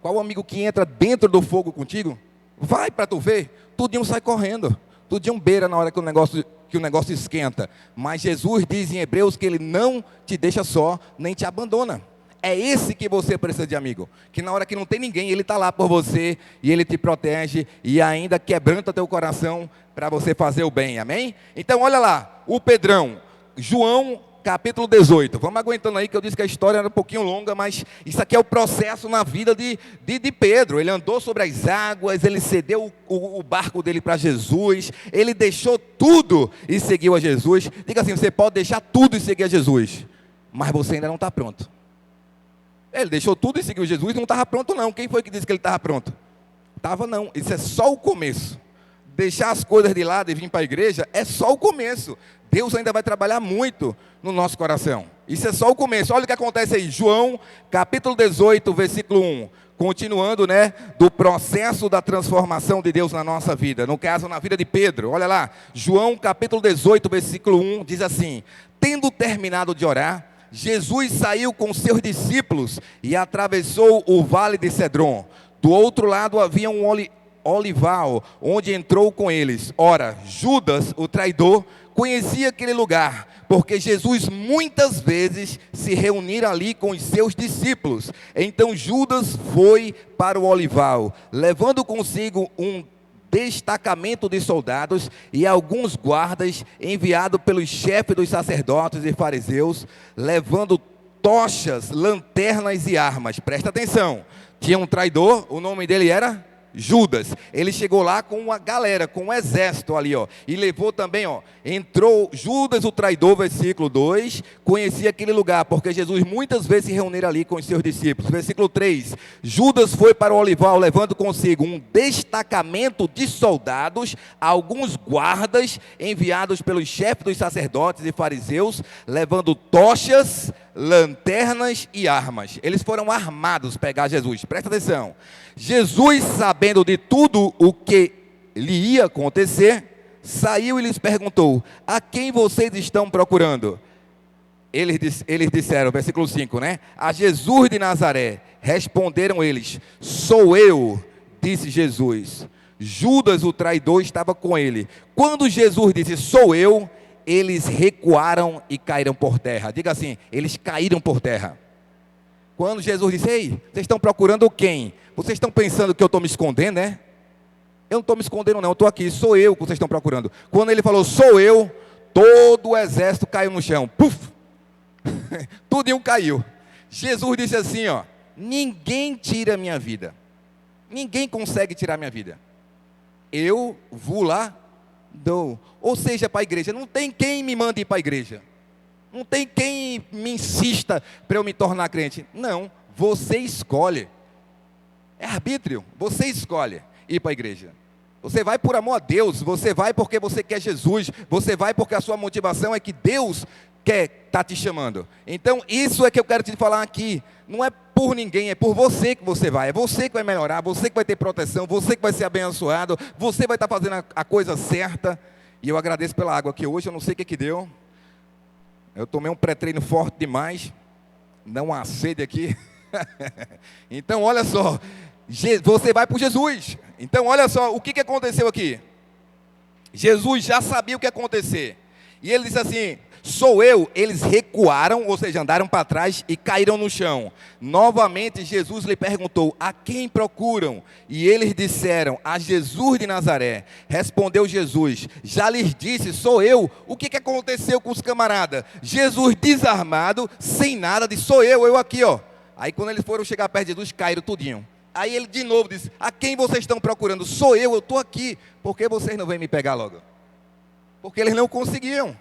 Qual o amigo que entra dentro do fogo contigo? Vai para tu ver. Tudinho sai correndo. Tudinho beira na hora que o negócio esquenta. Mas Jesus diz em Hebreus que Ele não te deixa só, nem te abandona. É esse que você precisa de amigo. Que na hora que não tem ninguém, Ele está lá por você, e Ele te protege, e ainda quebranta teu coração, para você fazer o bem, amém? Então olha lá, o Pedrão, João capítulo 18, vamos aguentando aí, que eu disse que a história era um pouquinho longa, mas isso aqui é o processo na vida de Pedro. Ele andou sobre as águas, ele cedeu o barco dele para Jesus, ele deixou tudo e seguiu a Jesus. Diga assim, você pode deixar tudo e seguir a Jesus, mas você ainda não está pronto. Ele deixou tudo e seguiu Jesus, não estava pronto não. Quem foi que disse que ele estava pronto? Estava não, isso é só o começo. Deixar as coisas de lado e vir para a igreja é só o começo. Deus ainda vai trabalhar muito no nosso coração. Isso é só o começo. Olha o que acontece aí. João, capítulo 18, versículo 1. Continuando, do processo da transformação de Deus na nossa vida. No caso, na vida de Pedro. Olha lá. João, capítulo 18, versículo 1, diz assim: tendo terminado de orar, Jesus saiu com seus discípulos e atravessou o vale de Cedron. Do outro lado havia um olival, onde entrou com eles. Ora, Judas, o traidor, conhecia aquele lugar, porque Jesus muitas vezes se reunira ali com os seus discípulos. Então Judas foi para o olival, levando consigo um destacamento de soldados e alguns guardas, enviados pelos chefes dos sacerdotes e fariseus, levando tochas, lanternas e armas. Presta atenção, tinha um traidor, o nome dele era Judas. Ele chegou lá com uma galera, com um exército ali, e levou também, entrou Judas o traidor, versículo 2, conhecia aquele lugar, porque Jesus muitas vezes se reunira ali com os seus discípulos. Versículo 3, Judas foi para o olival, levando consigo um destacamento de soldados, alguns guardas, enviados pelos chefes dos sacerdotes e fariseus, levando tochas, lanternas e armas. Eles foram armados pegar Jesus. Presta atenção. Jesus, sabendo de tudo o que lhe ia acontecer, saiu e lhes perguntou: a quem vocês estão procurando? Eles disseram, versículo 5, a Jesus de Nazaré. Responderam eles: sou eu, disse Jesus. Judas, o traidor, estava com ele. Quando Jesus disse: sou eu, eles recuaram e caíram por terra. Diga assim, eles caíram por terra. Quando Jesus disse: ei, vocês estão procurando quem? Vocês estão pensando que eu estou me escondendo, Eu não estou me escondendo não, eu estou aqui, sou eu que vocês estão procurando. Quando ele falou, sou eu, todo o exército caiu no chão. Puf! Tudinho caiu. Jesus disse assim, ninguém tira a minha vida. Ninguém consegue tirar a minha vida. Eu vou lá, dou. Ou seja, para a igreja, não tem quem me mande ir para a igreja. Não tem quem me insista para eu me tornar crente. Não, você escolhe. É arbítrio, você escolhe ir para a igreja. Você vai por amor a Deus, você vai porque você quer Jesus, você vai porque a sua motivação é que Deus está te chamando. Então isso é que eu quero te falar aqui. Não é por ninguém, é por você que você vai. É você que vai melhorar, você que vai ter proteção, você que vai ser abençoado, você vai estar fazendo a coisa certa. E eu agradeço pela água aqui hoje, eu não sei o que deu. Eu tomei um pré-treino forte demais, dá uma sede aqui. Então olha só, você vai por Jesus. Então olha só, o que aconteceu aqui? Jesus já sabia o que ia acontecer. E ele disse assim, sou eu. Eles recuaram, ou seja, andaram para trás e caíram no chão. Novamente Jesus lhe perguntou, a quem procuram? E eles disseram, a Jesus de Nazaré. Respondeu Jesus, já lhes disse, sou eu. O que aconteceu com os camaradas? Jesus desarmado, sem nada, disse, sou eu aqui, Aí quando eles foram chegar perto de Jesus, caíram tudinho. Aí ele de novo disse, a quem vocês estão procurando? Sou eu estou aqui. Por que vocês não vêm me pegar logo? Porque eles não conseguiam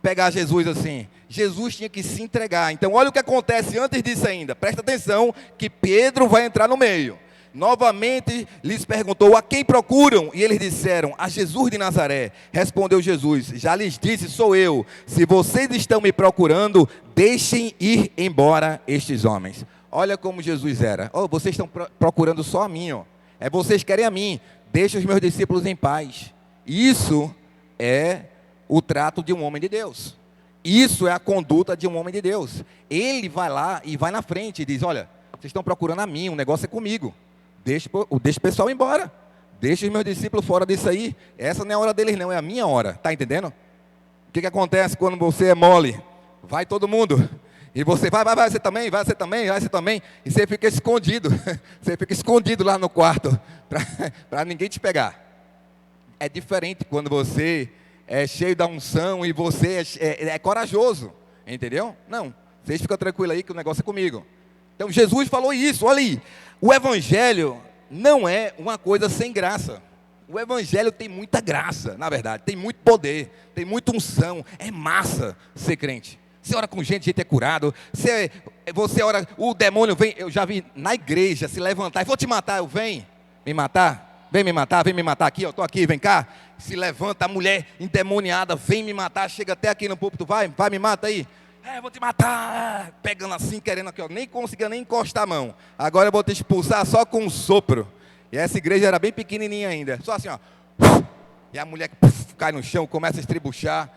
pegar Jesus assim. Jesus tinha que se entregar. Então olha o que acontece antes disso ainda. Presta atenção que Pedro vai entrar no meio. Novamente lhes perguntou: a quem procuram? E eles disseram: a Jesus de Nazaré. Respondeu Jesus: já lhes disse, sou eu. Se vocês estão me procurando, deixem ir embora estes homens. Olha como Jesus era. Oh, vocês estão procurando só a mim, ó. Vocês querem a mim. Deixa os meus discípulos em paz. Isso é o trato de um homem de Deus. Isso é a conduta de um homem de Deus. Ele vai lá e vai na frente e diz: olha, vocês estão procurando a mim, o negócio é comigo. Deixa o pessoal embora. Deixa os meus discípulos fora disso aí. Essa não é a hora deles não, é a minha hora. Está entendendo? O que acontece quando você é mole? Vai todo mundo. E você vai, você também, vai, você também, vai, você também. E você fica escondido. Você fica escondido lá no quarto, para ninguém te pegar. É diferente quando você é cheio da unção e você é corajoso. Entendeu? Não, vocês ficam tranquilos aí que o negócio é comigo. Então Jesus falou isso, olha aí. O Evangelho não é uma coisa sem graça. O Evangelho tem muita graça, na verdade. Tem muito poder, tem muita unção. É massa ser crente. Você ora com gente é curado. Você ora, o demônio vem. Eu já vi na igreja se levantar e vou te matar. Eu venho me matar. Vem me matar aqui, eu estou aqui, vem cá. Se levanta a mulher endemoniada, vem me matar, chega até aqui no púlpito, vai me mata aí. Eu vou te matar, pegando assim, querendo aqui, ó, nem conseguia nem encostar a mão. Agora eu vou te expulsar só com um sopro. E essa igreja era bem pequenininha ainda, só assim, ó. E a mulher cai no chão, começa a estribuchar.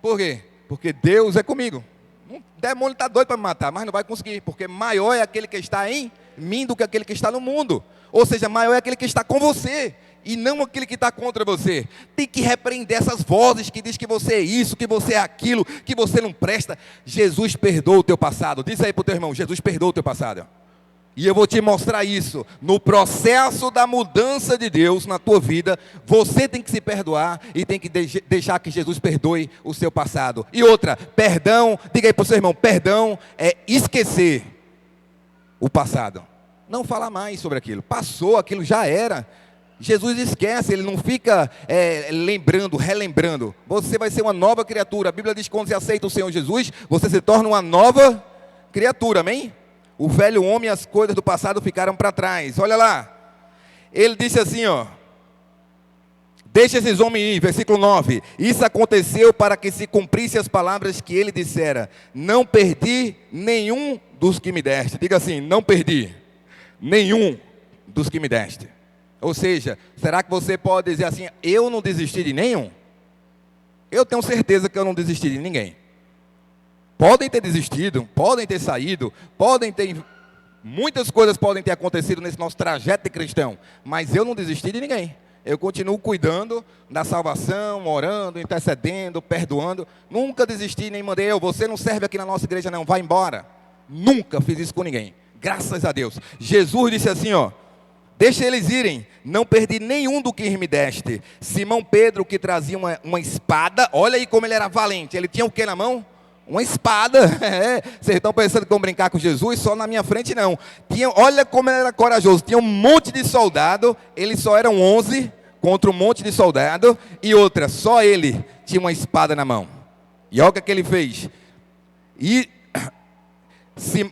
Por quê? Porque Deus é comigo. O demônio está doido para me matar, mas não vai conseguir, porque maior é aquele que está em mim do que aquele que está no mundo. Ou seja, maior é aquele que está com você, e não aquele que está contra você. Tem que repreender essas vozes que diz que você é isso, que você é aquilo, que você não presta. Jesus perdoa o teu passado. Diz aí para o teu irmão: Jesus perdoa o teu passado. E eu vou te mostrar isso. No processo da mudança de Deus na tua vida, você tem que se perdoar e tem que deixar que Jesus perdoe o seu passado. E outra, perdão, diga aí para o seu irmão: perdão é esquecer o passado. Não falar mais sobre aquilo. Passou, aquilo já era. Jesus esquece, ele não fica relembrando. Você vai ser uma nova criatura. A Bíblia diz que quando você aceita o Senhor Jesus, você se torna uma nova criatura, amém? O velho homem e as coisas do passado ficaram para trás. Olha lá. Ele disse assim, ó: deixa esses homens ir, versículo 9. Isso aconteceu para que se cumprisse as palavras que ele dissera: não perdi nenhum dos que me deste. Diga assim: não perdi nenhum dos que me deste. Ou seja, será que você pode dizer assim: eu não desisti de nenhum? Eu tenho certeza que eu não desisti de ninguém. Podem ter desistido, podem ter saído, muitas coisas podem ter acontecido nesse nosso trajeto de cristão, mas eu não desisti de ninguém. Eu continuo cuidando da salvação, orando, intercedendo, perdoando. Nunca desisti, nem mandei: você não serve aqui na nossa igreja não, vai embora. Nunca fiz isso com ninguém, graças a Deus. Jesus disse assim, ó: deixa eles irem, não perdi nenhum do que me deste. Simão Pedro, que trazia uma espada, olha aí como ele era valente. Ele tinha o que na mão? Uma espada. Vocês estão pensando que vão brincar com Jesus? Só na minha frente não. Olha como ele era corajoso. Tinha um monte de soldado, eles só eram 11 contra um monte de soldado. E outra, só ele tinha uma espada na mão. E olha o que ele fez.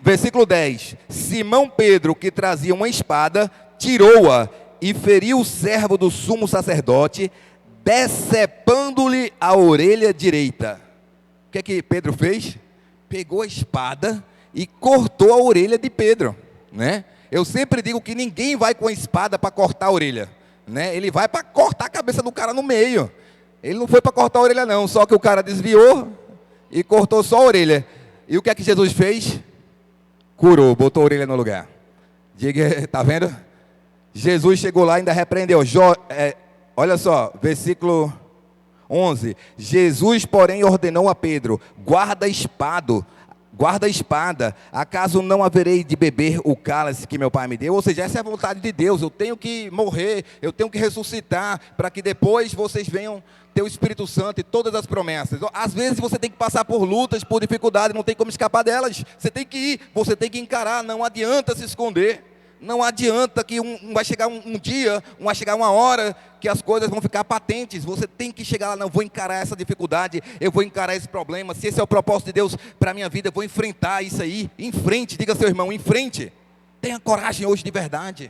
Versículo 10. Simão Pedro, que trazia uma espada, tirou-a e feriu o servo do sumo sacerdote, decepando-lhe a orelha direita. O que que Pedro fez? Pegou a espada e cortou a orelha de Pedro, né? Eu sempre digo que ninguém vai com a espada para cortar a orelha, né? Ele vai para cortar a cabeça do cara no meio. Ele não foi para cortar a orelha não, só que o cara desviou e cortou só a orelha. E o que é que Jesus fez? Curou, botou a orelha no lugar. Diga, tá vendo? Jesus chegou lá e ainda repreendeu. Olha só, versículo 11. Jesus, porém, ordenou a Pedro: guarda a espada, acaso não haverei de beber o cálice que meu pai me deu? Ou seja, essa é a vontade de Deus. Eu tenho que morrer, eu tenho que ressuscitar, para que depois vocês venham ter o Espírito Santo e todas as promessas. Às vezes você tem que passar por lutas, por dificuldades, não tem como escapar delas. Você tem que ir, você tem que encarar, não adianta se esconder. Não adianta que vai chegar um dia, vai chegar uma hora que as coisas vão ficar patentes. Você tem que chegar lá: não, vou encarar essa dificuldade, eu vou encarar esse problema. Se esse é o propósito de Deus para a minha vida, eu vou enfrentar isso aí. Em frente, diga ao seu irmão: em frente. Tenha coragem hoje de verdade.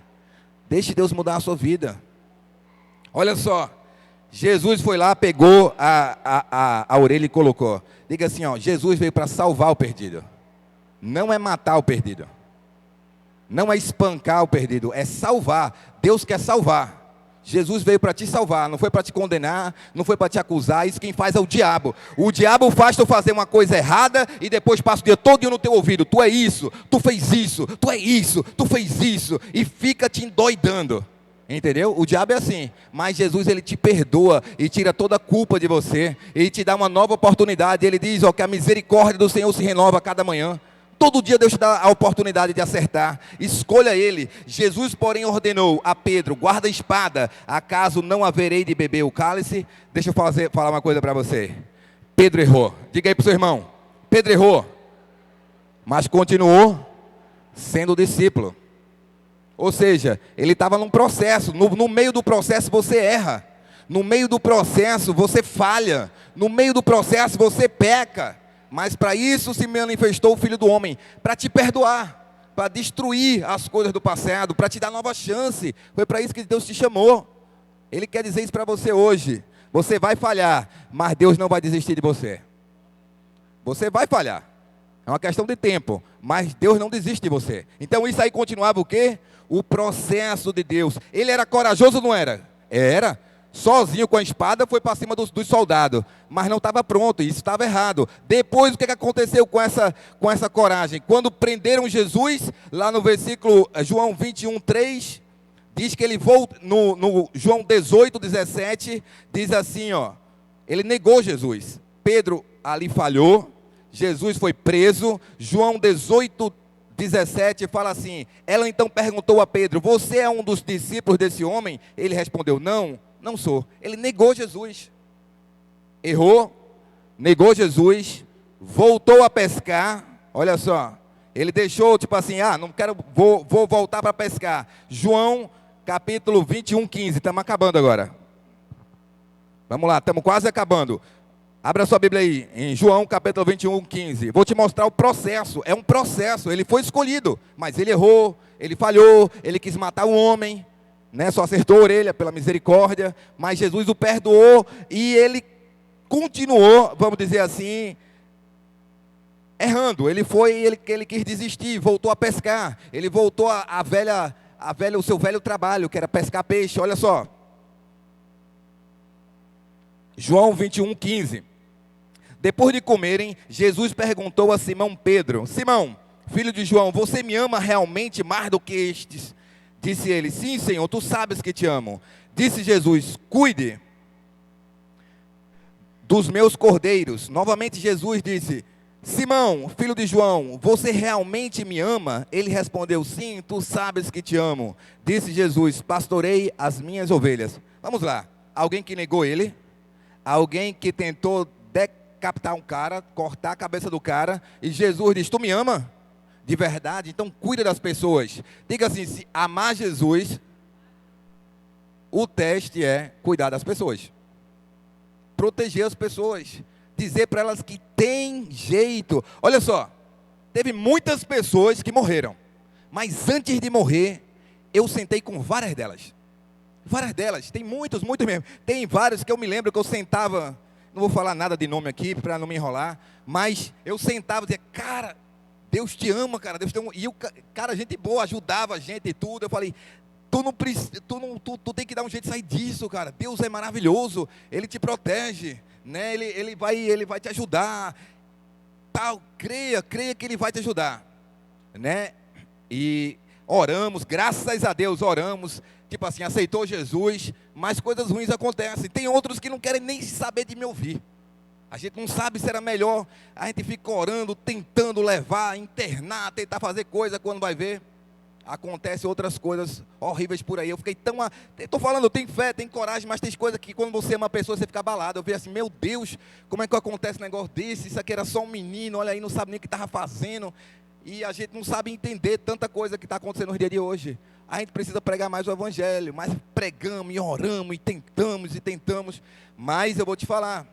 Deixe Deus mudar a sua vida. Olha só, Jesus foi lá, pegou a orelha e colocou. Diga assim, ó, Jesus veio para salvar o perdido. Não é matar o perdido. Não é espancar o perdido, é salvar. Deus quer salvar. Jesus veio para te salvar, não foi para te condenar, não foi para te acusar. Isso quem faz é o diabo. O diabo faz tu fazer uma coisa errada e depois passa o dia todo no teu ouvido. Tu é isso, tu fez isso, tu é isso, tu fez isso. E fica te endoidando. Entendeu? O diabo é assim. Mas Jesus, ele te perdoa e tira toda a culpa de você. E te dá uma nova oportunidade. Ele diz, ó, que a misericórdia do Senhor se renova a cada manhã. Todo dia Deus te dá a oportunidade de acertar. Escolha Ele. Jesus, porém, ordenou a Pedro, guarda a espada, acaso não haverei de beber o cálice? Deixa eu falar uma coisa para você. Pedro errou. Diga aí para o seu irmão. Pedro errou. Mas continuou sendo discípulo. Ou seja, ele estava num processo. No meio do processo você erra. No meio do processo você falha. No meio do processo você peca. Mas para isso se manifestou o Filho do Homem, para te perdoar, para destruir as coisas do passado, para te dar nova chance. Foi para isso que Deus te chamou. Ele quer dizer isso para você hoje. Você vai falhar, mas Deus não vai desistir de você. Você vai falhar. É uma questão de tempo, mas Deus não desiste de você. Então isso aí continuava o quê? O processo de Deus. Ele era corajoso ou não era? Era. Sozinho com a espada foi para cima dos soldados, mas não estava pronto, isso estava errado. Depois o que aconteceu com essa coragem? Quando prenderam Jesus, lá no versículo João 21:3, diz que ele voltou, no João 18:17, diz assim, ó, ele negou Jesus. Pedro ali falhou, Jesus foi preso. João 18:17 fala assim, ela então perguntou a Pedro, você é um dos discípulos desse homem? Ele respondeu, não sou. Ele negou Jesus. Errou, negou Jesus, voltou a pescar. Olha só, ele deixou tipo assim, não quero, vou voltar para pescar. João capítulo 21:15, estamos acabando agora. Vamos lá, estamos quase acabando. Abra sua Bíblia aí, em João capítulo 21:15. Vou te mostrar o processo, é um processo. Ele foi escolhido, mas ele errou, ele falhou, ele quis matar o homem. Só acertou a orelha pela misericórdia, mas Jesus o perdoou e ele continuou, vamos dizer assim, errando. Ele quis desistir, voltou a pescar. Ele voltou o seu velho trabalho, que era pescar peixe. Olha só, João 21:15. Depois de comerem, Jesus perguntou a Simão Pedro, Simão, filho de João, você me ama realmente mais do que estes? Disse ele, sim, Senhor, tu sabes que te amo. Disse Jesus, cuide dos meus cordeiros. Novamente Jesus disse, Simão, filho de João, você realmente me ama? Ele respondeu, sim, tu sabes que te amo. Disse Jesus, pastorei as minhas ovelhas. Vamos lá, alguém que negou ele, alguém que tentou decapitar um cara, cortar a cabeça do cara, e Jesus diz, tu me ama? De verdade, então cuida das pessoas. Diga assim, se amar Jesus, o teste é cuidar das pessoas. Proteger as pessoas. Dizer para elas que tem jeito. Olha só, teve muitas pessoas que morreram. Mas antes de morrer, eu sentei com várias delas. Várias delas, tem muitos mesmo. Tem vários que eu me lembro que eu sentava, não vou falar nada de nome aqui para não me enrolar, mas eu sentava e dizia, cara, Deus te ama, cara. Deus te ama. E o cara, gente boa, ajudava a gente e tudo. Eu falei, tu tem que dar um jeito de sair disso, cara. Deus é maravilhoso, Ele te protege, né? Ele vai te ajudar. Tal, creia que Ele vai te ajudar, né? E oramos, graças a Deus, oramos. Tipo assim, aceitou Jesus, mas coisas ruins acontecem. Tem outros que não querem nem saber de me ouvir. A gente não sabe se era melhor, a gente fica orando, tentando levar, internar, tentar fazer coisa, quando vai ver, acontecem outras coisas horríveis por aí. Eu fiquei estou falando, eu tenho fé, tenho coragem, mas tem coisas que quando você ama uma pessoa, você fica abalado. Eu vi assim, meu Deus, como é que acontece um negócio desse? Isso aqui era só um menino, olha aí, não sabe nem o que estava fazendo. E a gente não sabe entender tanta coisa que está acontecendo no dia de hoje. A gente precisa pregar mais o evangelho, mas pregamos e oramos e tentamos, mas eu vou te falar,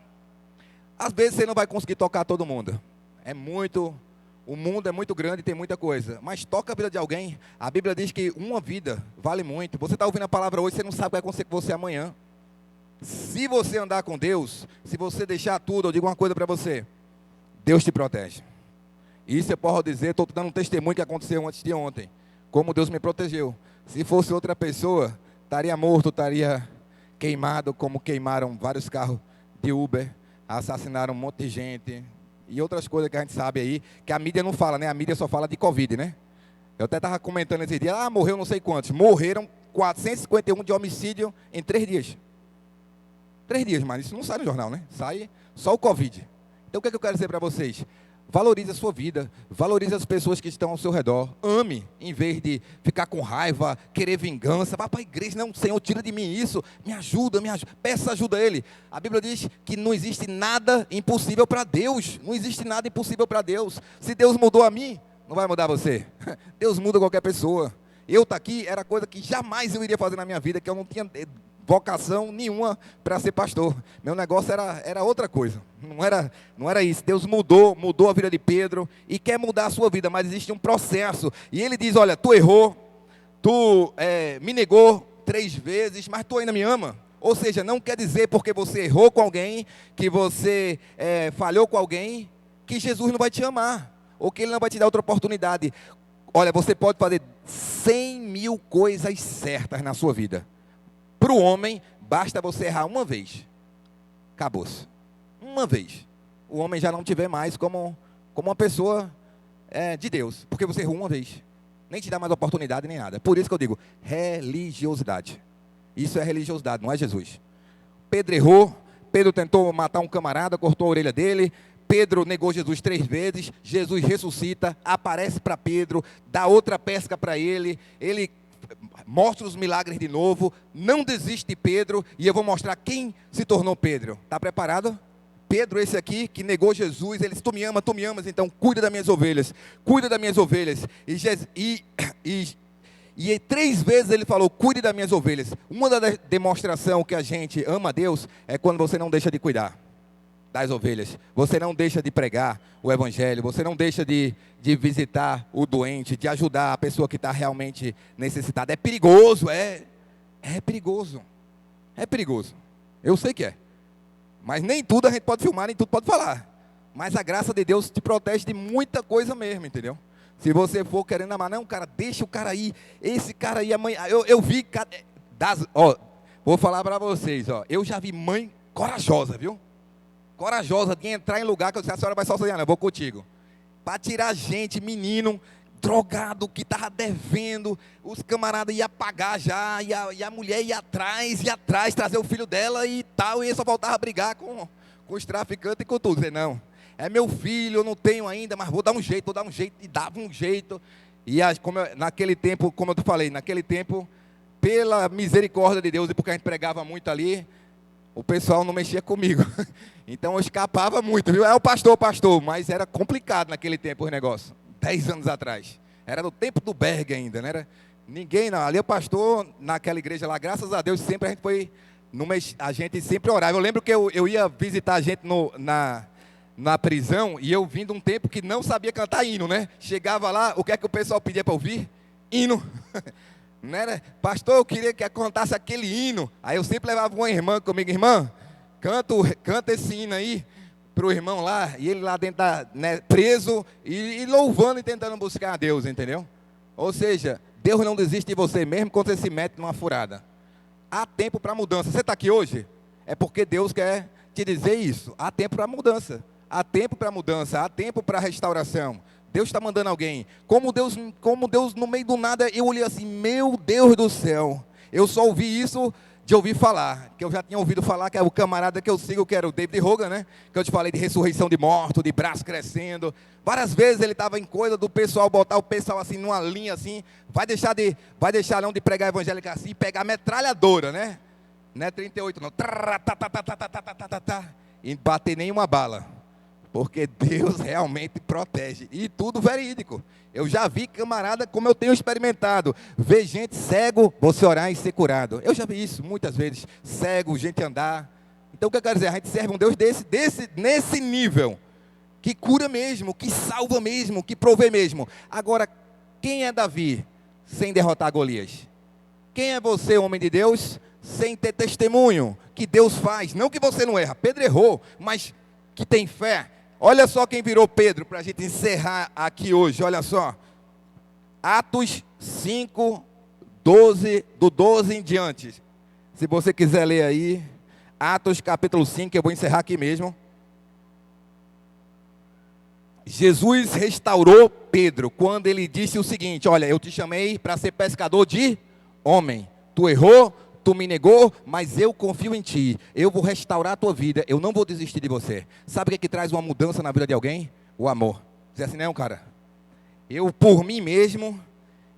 às vezes você não vai conseguir tocar todo mundo. É muito O mundo é muito grande e tem muita coisa, mas toca a vida de alguém. A Bíblia diz que uma vida vale muito. Você está ouvindo a palavra hoje, você não sabe o que vai acontecer com você amanhã. Se você andar com Deus, se você deixar tudo, eu digo uma coisa para você: Deus te protege. Isso eu posso dizer, estou dando um testemunho que aconteceu antes de ontem. Como Deus me protegeu. Se fosse outra pessoa, estaria morto, estaria queimado, como queimaram vários carros de Uber, assassinaram um monte de gente, e outras coisas que a gente sabe aí, que a mídia não fala, né? A mídia só fala de Covid, né? Eu até estava comentando esse dia, morreu não sei quantos. Morreram 451 de homicídio em 3 dias. 3 dias, mas isso não sai no jornal, né? Sai só o Covid. Então o que eu quero dizer para vocês? Valorize a sua vida, valorize as pessoas que estão ao seu redor, ame, em vez de ficar com raiva, querer vingança, vá para a igreja, não, Senhor, tira de mim isso, me ajuda, peça ajuda a Ele. A Bíblia diz que não existe nada impossível para Deus, não existe nada impossível para Deus. Se Deus mudou a mim, não vai mudar você. Deus muda qualquer pessoa. Eu estar aqui era coisa que jamais eu iria fazer na minha vida, que eu não tinha vocação nenhuma para ser pastor. Meu negócio era outra coisa. Não era isso. Deus mudou a vida de Pedro e quer mudar a sua vida, mas existe um processo. E ele diz: olha, tu errou, tu me negou 3 vezes, mas tu ainda me ama. Ou seja, não quer dizer porque você errou com alguém, que você falhou com alguém, que Jesus não vai te amar, ou que Ele não vai te dar outra oportunidade. Olha, você pode fazer 100.000 coisas certas na sua vida. Para o homem, basta você errar uma vez. Acabou-se. Uma vez. O homem já não te vê mais como uma pessoa de Deus. Porque você errou uma vez. Nem te dá mais oportunidade, nem nada. Por isso que eu digo, religiosidade. Isso é religiosidade, não é Jesus. Pedro errou. Pedro tentou matar um camarada, cortou a orelha dele. Pedro negou Jesus 3 vezes. Jesus ressuscita, aparece para Pedro, dá outra pesca para ele. Ele mostra os milagres de novo, não desiste de Pedro, e eu vou mostrar quem se tornou Pedro. Está preparado? Pedro, esse aqui, que negou Jesus, ele disse: tu me amas, então cuida das minhas ovelhas, e 3 vezes ele falou: cuide das minhas ovelhas. Uma das demonstrações que a gente ama a Deus, é quando você não deixa de cuidar das ovelhas, você não deixa de pregar o evangelho, você não deixa de visitar o doente, de ajudar a pessoa que está realmente necessitada. É perigoso, é perigoso, eu sei que é, mas nem tudo a gente pode filmar, nem tudo pode falar, mas a graça de Deus te protege de muita coisa mesmo, entendeu? Se você for querendo amar, não, cara, deixa o cara aí, esse cara aí, amanhã, eu vi, vou falar para vocês, eu já vi mãe corajosa, viu? Corajosa de entrar em lugar que eu disse: a senhora vai sozinha, não, eu vou contigo. Para tirar gente, menino, drogado, que estava devendo, os camaradas iam pagar já, e a mulher ia atrás, trazer o filho dela e tal, e ele só voltava a brigar com os traficantes e com tudo. Dizer: não, é meu filho, eu não tenho ainda, mas vou dar um jeito, e dava um jeito. E naquele tempo, como eu te falei, pela misericórdia de Deus, e porque a gente pregava muito ali, o pessoal não mexia comigo. Então eu escapava muito, viu? O pastor, mas era complicado naquele tempo os negócios. 10 anos atrás. Era no tempo do Berg ainda, não era? Ninguém não. Ali o pastor, naquela igreja lá, graças a Deus, sempre a gente sempre orava. Eu lembro que eu ia visitar a gente na prisão, e eu vim de um tempo que não sabia cantar hino, né? Chegava lá, o que é que o pessoal pedia para ouvir? Hino. Não era? Pastor, eu queria que cantasse aquele hino. Aí eu sempre levava uma irmã comigo: irmã, canta esse hino aí para o irmão lá, e ele lá dentro preso, e louvando e tentando buscar a Deus, entendeu? Ou seja, Deus não desiste de você, mesmo quando você se mete numa furada. Há tempo para mudança. Você está aqui hoje? É porque Deus quer te dizer isso. Há tempo para mudança, há tempo para restauração. Deus está mandando alguém. Como Deus, no meio do nada, eu olhei assim: meu Deus do céu. Eu só ouvi isso de ouvir falar, que eu já tinha ouvido falar, que é o camarada que eu sigo, que era o David Hogan, né? Que eu te falei de ressurreição de mortos, de braço crescendo. Várias vezes ele estava em coisa do pessoal, botar o pessoal assim, numa linha assim. Vai deixar não de pregar evangélica assim, pegar metralhadora, né? Não é 38 não. E bater nenhuma bala. Porque Deus realmente protege. E tudo verídico. Eu já vi camarada, como eu tenho experimentado, ver gente cego, você orar e ser curado. Eu já vi isso muitas vezes. Cego, gente andar. Então o que eu quero dizer? A gente serve um Deus nesse nível. que cura mesmo, que salva mesmo, que provê mesmo. Agora, quem é Davi sem derrotar Golias? Quem é você, homem de Deus, sem ter testemunho que Deus faz? Não que você não erra, Pedro errou, mas que tem fé. Olha só quem virou Pedro, para a gente encerrar aqui hoje, olha só. Atos 5, 12, do 12 em diante. Se você quiser ler aí, Atos capítulo 5, eu vou encerrar aqui mesmo. Jesus restaurou Pedro quando ele disse o seguinte: olha, eu te chamei para ser pescador de homem. Tu errou, tu me negou, mas eu confio em ti. Eu vou restaurar a tua vida, eu não vou desistir de você. Sabe o que traz uma mudança na vida de alguém? O amor. Diz assim, não, cara, eu por mim mesmo,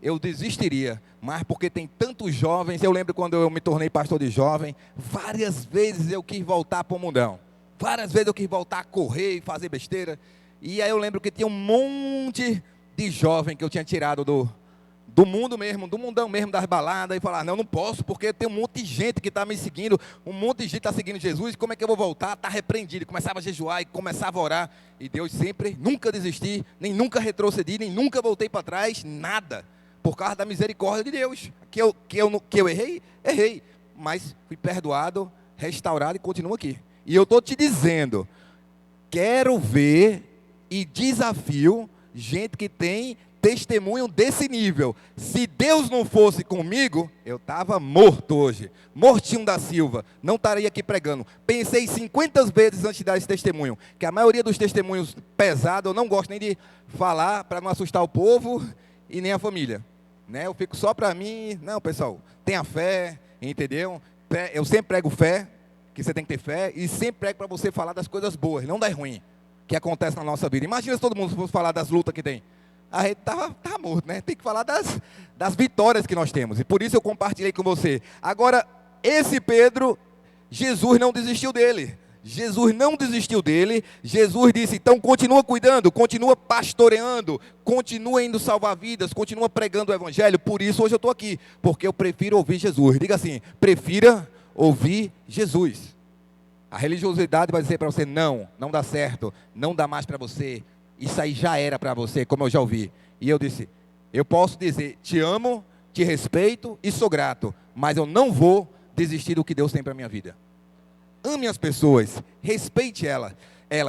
eu desistiria. Mas porque tem tantos jovens, eu lembro quando eu me tornei pastor de jovem, várias vezes eu quis voltar para o mundão. Várias vezes eu quis voltar a correr e fazer besteira. E aí eu lembro que tinha um monte de jovem que eu tinha tirado do mundo mesmo, do mundão mesmo, das baladas, e falar, não posso, porque tem um monte de gente que está me seguindo, um monte de gente está seguindo Jesus, como é que eu vou voltar? Está repreendido. E começava a jejuar e começava a orar, e Deus sempre, nunca desisti, nem nunca retrocedi, nem nunca voltei para trás, nada, por causa da misericórdia de Deus. Que eu errei, mas fui perdoado, restaurado e continuo aqui. E eu estou te dizendo, quero ver e desafio gente que tem testemunho desse nível. Se Deus não fosse comigo, eu estava morto hoje, mortinho da Silva, não estaria aqui pregando. Pensei 50 vezes antes de dar esse testemunho, que a maioria dos testemunhos pesados, eu não gosto nem de falar, para não assustar o povo e nem a família, né? Eu fico só para mim, não pessoal, tenha fé, entendeu? Eu sempre prego fé, que você tem que ter fé, e sempre prego para você falar das coisas boas, não das ruins, que acontece na nossa vida. Imagina se todo mundo fosse falar das lutas que tem. A gente estava morto, né? Tem que falar das vitórias que nós temos. E por isso eu compartilhei com você. Agora, esse Pedro, Jesus não desistiu dele. Jesus não desistiu dele. Jesus disse, então continua cuidando, continua pastoreando, continua indo salvar vidas, continua pregando o evangelho. Por isso hoje eu estou aqui, porque eu prefiro ouvir Jesus. Diga assim, prefira ouvir Jesus. A religiosidade vai dizer para você, não dá certo, não dá mais para você, isso aí já era para você, como eu já ouvi. E eu disse, eu posso dizer, te amo, te respeito e sou grato, mas eu não vou desistir do que Deus tem para a minha vida. Ame as pessoas, respeite elas,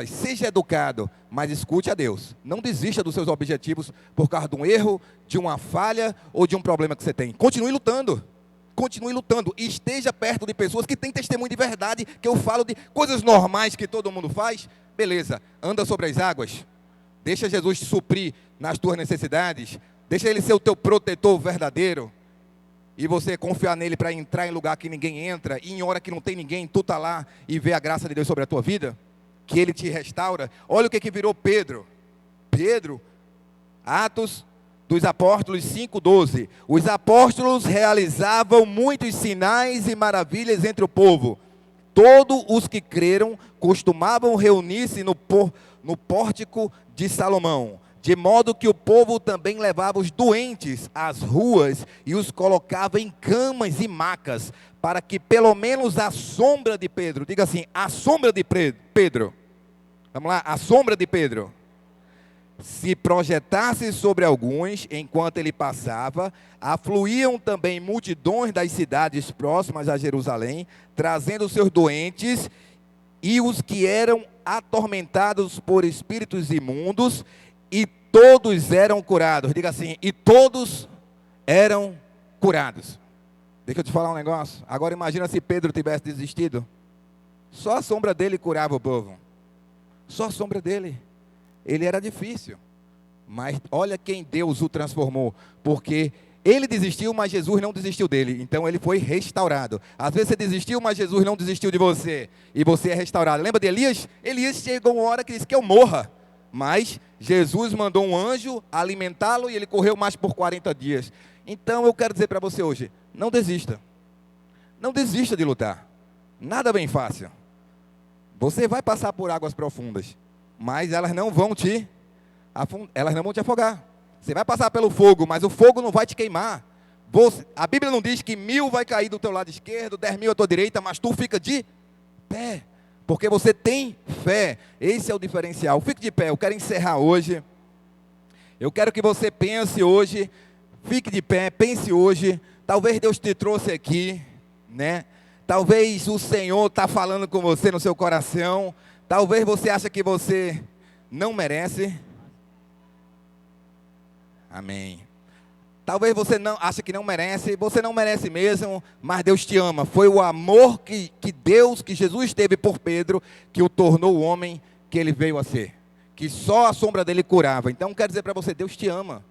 seja educado, mas escute a Deus. Não desista dos seus objetivos por causa de um erro, de uma falha ou de um problema que você tem. Continue lutando. Continue lutando e esteja perto de pessoas que têm testemunho de verdade, que eu falo de coisas normais que todo mundo faz. Beleza, anda sobre as águas, deixa Jesus te suprir nas tuas necessidades, deixa Ele ser o teu protetor verdadeiro, e você confiar nele para entrar em lugar que ninguém entra, e em hora que não tem ninguém, tu está lá e vê a graça de Deus sobre a tua vida, que Ele te restaura. Olha o que virou Pedro, Atos dos Apóstolos 5:12, os apóstolos realizavam muitos sinais e maravilhas entre o povo. Todos os que creram costumavam reunir-se no pórtico de Salomão, de modo que o povo também levava os doentes às ruas e os colocava em camas e macas, para que pelo menos a sombra de Pedro, diga assim, a sombra de Pedro, vamos lá, a sombra de Pedro, se projetasse sobre alguns, enquanto ele passava, afluíam também multidões das cidades próximas a Jerusalém, trazendo seus doentes e os que eram atormentados por espíritos imundos, e todos eram curados. Diga assim, e todos eram curados. Deixa eu te falar um negócio. Agora imagina se Pedro tivesse desistido. Só a sombra dele curava o povo. Só a sombra dele. Ele era difícil, mas olha quem Deus o transformou, porque ele desistiu, mas Jesus não desistiu dele, então ele foi restaurado. Às vezes você desistiu, mas Jesus não desistiu de você, e você é restaurado. Lembra de Elias? Elias chegou uma hora que disse que eu morra, mas Jesus mandou um anjo alimentá-lo, e ele correu mais por 40 dias. Então eu quero dizer para você hoje, não desista de lutar, nada bem fácil, você vai passar por águas profundas, mas elas não vão te afogar. Você vai passar pelo fogo, mas o fogo não vai te queimar. A Bíblia não diz que 1000 vai cair do teu lado esquerdo, 10.000 à tua direita, mas tu fica de pé, porque você tem fé. Esse é o diferencial. Fique de pé, eu quero encerrar hoje. Eu quero que você pense hoje, fique de pé, pense hoje. Talvez Deus te trouxe aqui, né? Talvez o Senhor está falando com você no seu coração. Talvez você ache que você não merece. Amém. Talvez você não ache que não merece, você não merece mesmo, mas Deus te ama. Foi o amor que Jesus teve por Pedro, que o tornou o homem que ele veio a ser. Que só a sombra dele curava. Então quero dizer para você, Deus te ama.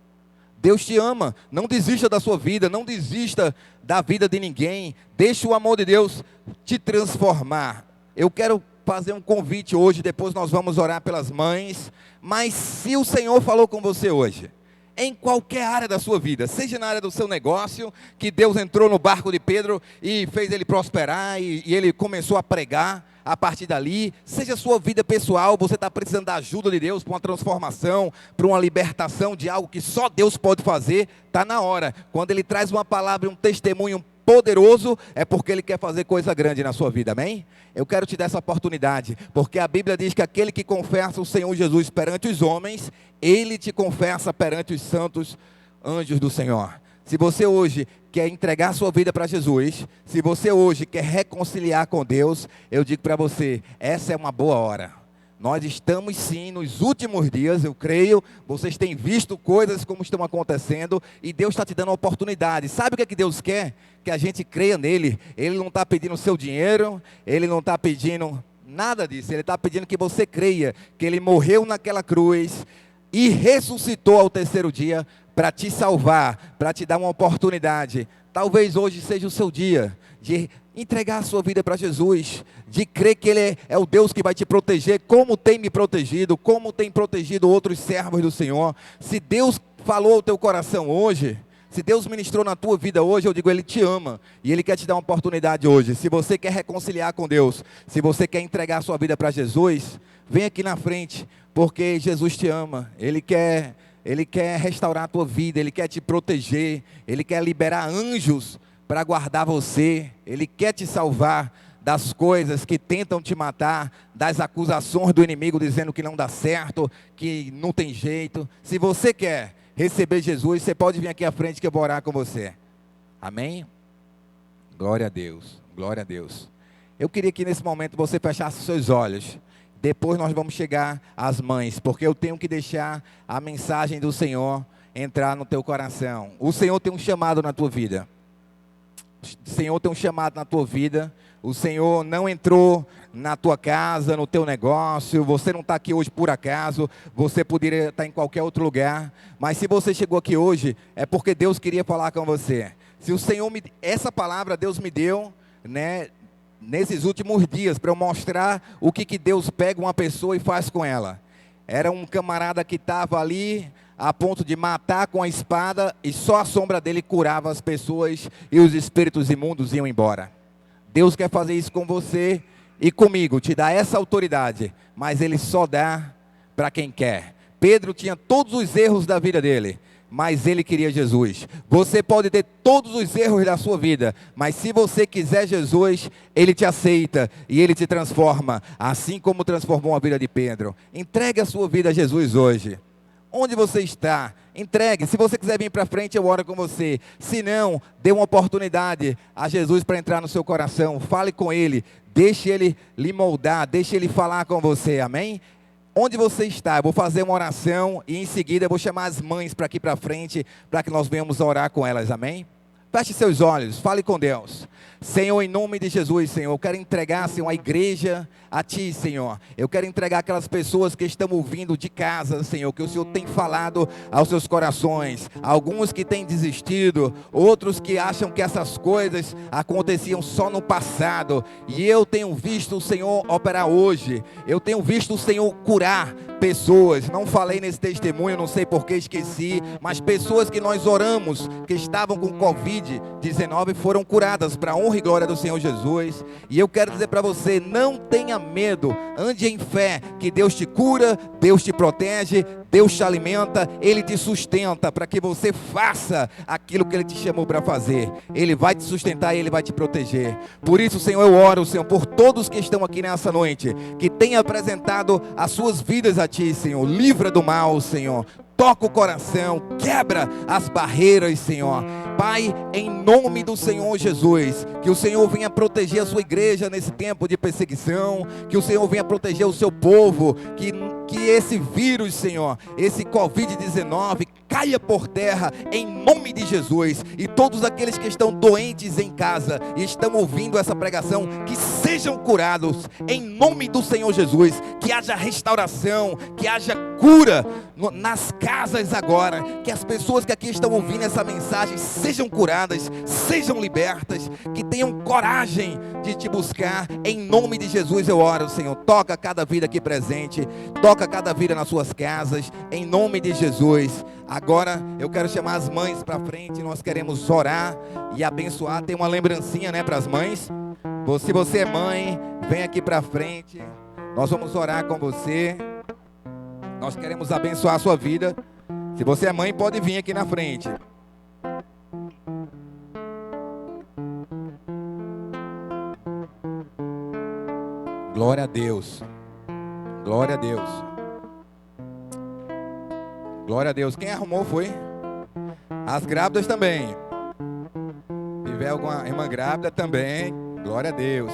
Deus te ama. Não desista da sua vida, não desista da vida de ninguém. Deixe o amor de Deus te transformar. Eu quero fazer um convite hoje, depois nós vamos orar pelas mães. Mas se o Senhor falou com você hoje, em qualquer área da sua vida, seja na área do seu negócio, que Deus entrou no barco de Pedro e fez ele prosperar, e ele começou a pregar a partir dali, seja a sua vida pessoal, você está precisando da ajuda de Deus para uma transformação, para uma libertação de algo que só Deus pode fazer, está na hora. Quando Ele traz uma palavra, um testemunho poderoso, é porque Ele quer fazer coisa grande na sua vida, amém? Eu quero te dar essa oportunidade, porque a Bíblia diz que aquele que confessa o Senhor Jesus perante os homens, Ele te confessa perante os santos anjos do Senhor. Se você hoje quer entregar sua vida para Jesus, se você hoje quer reconciliar com Deus, eu digo para você, essa é uma boa hora. Nós estamos sim nos últimos dias, eu creio, vocês têm visto coisas como estão acontecendo, e Deus está te dando uma oportunidade. Sabe o que é que Deus quer? Que a gente creia nele. Ele não está pedindo o seu dinheiro, Ele não está pedindo nada disso, Ele está pedindo que você creia, que Ele morreu naquela cruz, e ressuscitou ao terceiro dia, para te salvar, para te dar uma oportunidade. Talvez hoje seja o seu dia de entregar a sua vida para Jesus, de crer que Ele é o Deus que vai te proteger, como tem me protegido, como tem protegido outros servos do Senhor. Se Deus falou ao teu coração hoje, se Deus ministrou na tua vida hoje, eu digo, Ele te ama, e Ele quer te dar uma oportunidade hoje. Se você quer reconciliar com Deus, se você quer entregar a sua vida para Jesus, vem aqui na frente, porque Jesus te ama. Ele quer restaurar a tua vida, Ele quer te proteger, Ele quer liberar anjos para guardar você, Ele quer te salvar das coisas que tentam te matar, das acusações do inimigo dizendo que não dá certo, que não tem jeito. Se você quer receber Jesus, você pode vir aqui à frente que eu vou orar com você. Amém? Glória a Deus, glória a Deus. Eu queria que nesse momento você fechasse os seus olhos. Depois nós vamos chegar às mães, porque eu tenho que deixar a mensagem do Senhor entrar no teu coração. O Senhor tem um chamado na tua vida. O Senhor tem um chamado na tua vida. O Senhor não entrou na tua casa, no teu negócio. Você não está aqui hoje por acaso. Você poderia estar em qualquer outro lugar. Mas se você chegou aqui hoje, é porque Deus queria falar com você. Se o Senhor essa palavra Deus me deu, né? Nesses últimos dias, para eu mostrar o que Deus pega uma pessoa e faz com ela. Era um camarada que estava ali, a ponto de matar com a espada, e só a sombra dele curava as pessoas, e os espíritos imundos iam embora. Deus quer fazer isso com você e comigo, te dá essa autoridade, mas Ele só dá para quem quer. Pedro tinha todos os erros da vida dele, mas ele queria Jesus. Você pode ter todos os erros da sua vida, mas se você quiser Jesus, Ele te aceita e Ele te transforma, assim como transformou a vida de Pedro. Entregue a sua vida a Jesus hoje. Onde você está, entregue. Se você quiser vir para frente, eu oro com você. Se não, dê uma oportunidade a Jesus para entrar no seu coração. Fale com Ele, deixe Ele lhe moldar, deixe Ele falar com você, amém? Onde você está, eu vou fazer uma oração e em seguida eu vou chamar as mães para aqui para frente, para que nós venhamos orar com elas, amém? Feche seus olhos, fale com Deus. Senhor, em nome de Jesus, Senhor, eu quero entregar, Senhor, a igreja a Ti, Senhor. Eu quero entregar aquelas pessoas que estão ouvindo de casa, Senhor, que o Senhor tem falado aos seus corações. Alguns que têm desistido, outros que acham que essas coisas aconteciam só no passado. E eu tenho visto o Senhor operar hoje. Eu tenho visto o Senhor curar pessoas. Não falei nesse testemunho, não sei porque esqueci, mas pessoas que nós oramos, que estavam com Covid-19, foram curadas para honra honra e glória do Senhor Jesus. E eu quero dizer para você, não tenha medo, ande em fé, que Deus te cura, Deus te protege, Deus te alimenta, Ele te sustenta para que você faça aquilo que Ele te chamou para fazer. Ele vai te sustentar e Ele vai te proteger. Por isso, Senhor, eu oro, Senhor, por todos que estão aqui nessa noite, que tenham apresentado as suas vidas a Ti, Senhor. Livra do mal, Senhor. Toca o coração, quebra as barreiras, Senhor. Pai, em nome do Senhor Jesus, que o Senhor venha proteger a sua igreja nesse tempo de perseguição, que o Senhor venha proteger o seu povo, que esse vírus, Senhor, esse Covid-19 caia por terra em nome de Jesus, e todos aqueles que estão doentes em casa e estão ouvindo essa pregação, que sejam curados em nome do Senhor Jesus, que haja restauração, que haja cura nas casas agora, que as pessoas que aqui estão ouvindo essa mensagem sejam curadas, sejam libertas, que tenham coragem de te buscar, em nome de Jesus eu oro, Senhor. Toca cada vida aqui presente, toca cada vida nas suas casas, em nome de Jesus. Agora eu quero chamar as mães para frente, nós queremos orar e abençoar. Tem uma lembrancinha, né, para as mães. Se você é mãe, vem aqui para frente, nós vamos orar com você. Nós queremos abençoar a sua vida. Se você é mãe, pode vir aqui na frente. Glória a Deus. Glória a Deus. Glória a Deus. Quem arrumou foi? As grávidas também. Se tiver alguma irmã grávida também. Glória a Deus.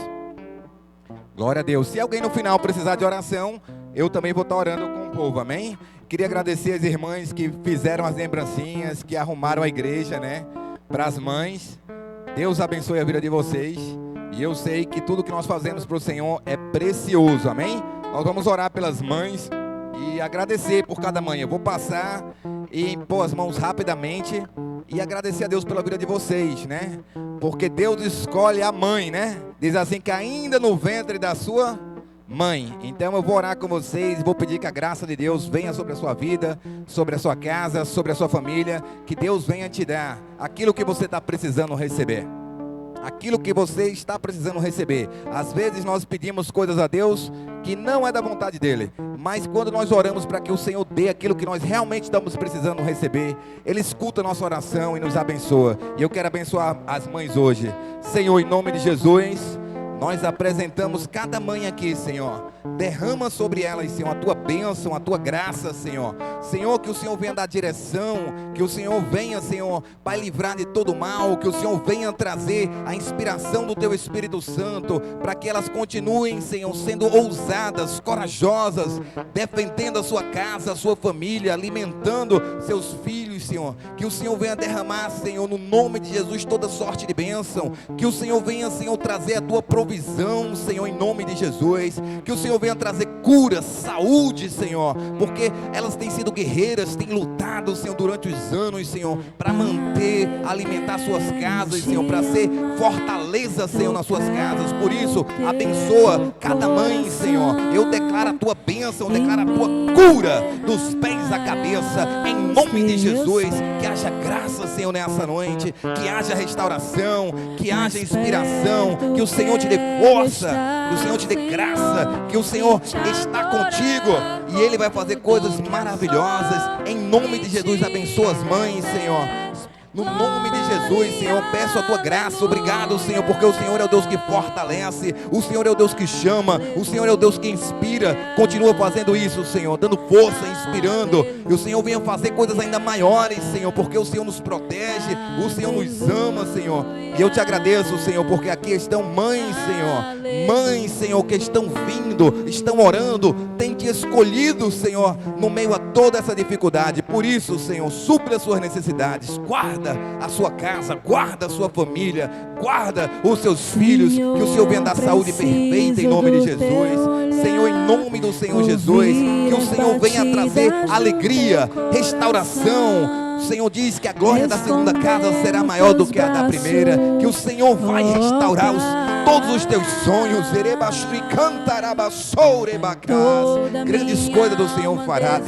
Glória a Deus. Se alguém no final precisar de oração, eu também vou estar orando com o povo, amém? Queria agradecer as irmãs que fizeram as lembrancinhas, que arrumaram a igreja, né? Para as mães. Deus abençoe a vida de vocês. E eu sei que tudo que nós fazemos para o Senhor é precioso, amém? Nós vamos orar pelas mães e agradecer por cada mãe. Eu vou passar e impor as mãos rapidamente e agradecer a Deus pela vida de vocês, né? Porque Deus escolhe a mãe, né? Diz assim, que ainda no ventre da sua mãe. Então eu vou orar com vocês, vou pedir que a graça de Deus venha sobre a sua vida, sobre a sua casa, sobre a sua família, que Deus venha te dar aquilo que você está precisando receber. Aquilo que você está precisando receber. Às vezes nós pedimos coisas a Deus que não é da vontade dEle, mas quando nós oramos para que o Senhor dê aquilo que nós realmente estamos precisando receber, Ele escuta a nossa oração e nos abençoa. E eu quero abençoar as mães hoje. Senhor, em nome de Jesus, nós apresentamos cada mãe aqui, Senhor. Derrama sobre elas, Senhor, a Tua bênção, a Tua graça, Senhor. Senhor, que o Senhor venha dar direção, que o Senhor venha, Senhor, para livrar de todo mal, que o Senhor venha trazer a inspiração do Teu Espírito Santo, para que elas continuem, Senhor, sendo ousadas, corajosas, defendendo a sua casa, a sua família, alimentando seus filhos, Senhor. Que o Senhor venha derramar, Senhor, no nome de Jesus, toda sorte de bênção. Que o Senhor venha, Senhor, trazer a Tua provisão, Senhor, em nome de Jesus. Que o Senhor venha trazer cura, saúde, Senhor, porque elas têm sido guerreiras, têm lutado, Senhor, durante os anos, Senhor, para manter, alimentar suas casas, Senhor, para ser fortaleza, Senhor, nas suas casas. Por isso, abençoa cada mãe, Senhor. Eu declaro a Tua bênção, declaro a Tua cura dos pés à cabeça, em nome de Jesus. Que haja graça, Senhor, nessa noite, que haja restauração, que haja inspiração, que o Senhor te dê força, que o Senhor te dê graça, que o Senhor está contigo e Ele vai fazer coisas maravilhosas. Em nome de Jesus, abençoa as mães, Senhor. No nome de Jesus, Senhor, peço a Tua graça. Obrigado, Senhor, porque o Senhor é o Deus que fortalece, o Senhor é o Deus que chama, o Senhor é o Deus que inspira. Continua fazendo isso, Senhor, dando força, inspirando. E o Senhor venha fazer coisas ainda maiores, Senhor, porque o Senhor nos protege, o Senhor nos ama, Senhor. E eu te agradeço, Senhor, porque aqui estão mães, Senhor. Mães, Senhor, que estão vindo, estão orando, têm te escolhido, Senhor, no meio a toda essa dificuldade. Por isso, Senhor, supra as suas necessidades. Guarda a sua casa, guarda a sua família, guarda os seus filhos. Que o Senhor venha dar saúde perfeita em nome de Jesus. Senhor, em nome do Senhor Jesus, que o Senhor venha trazer alegria, restauração. O Senhor diz que a glória da segunda casa será maior do que a da primeira. Que o Senhor vai restaurar todos os teus sonhos. Grandes coisas do Senhor fará.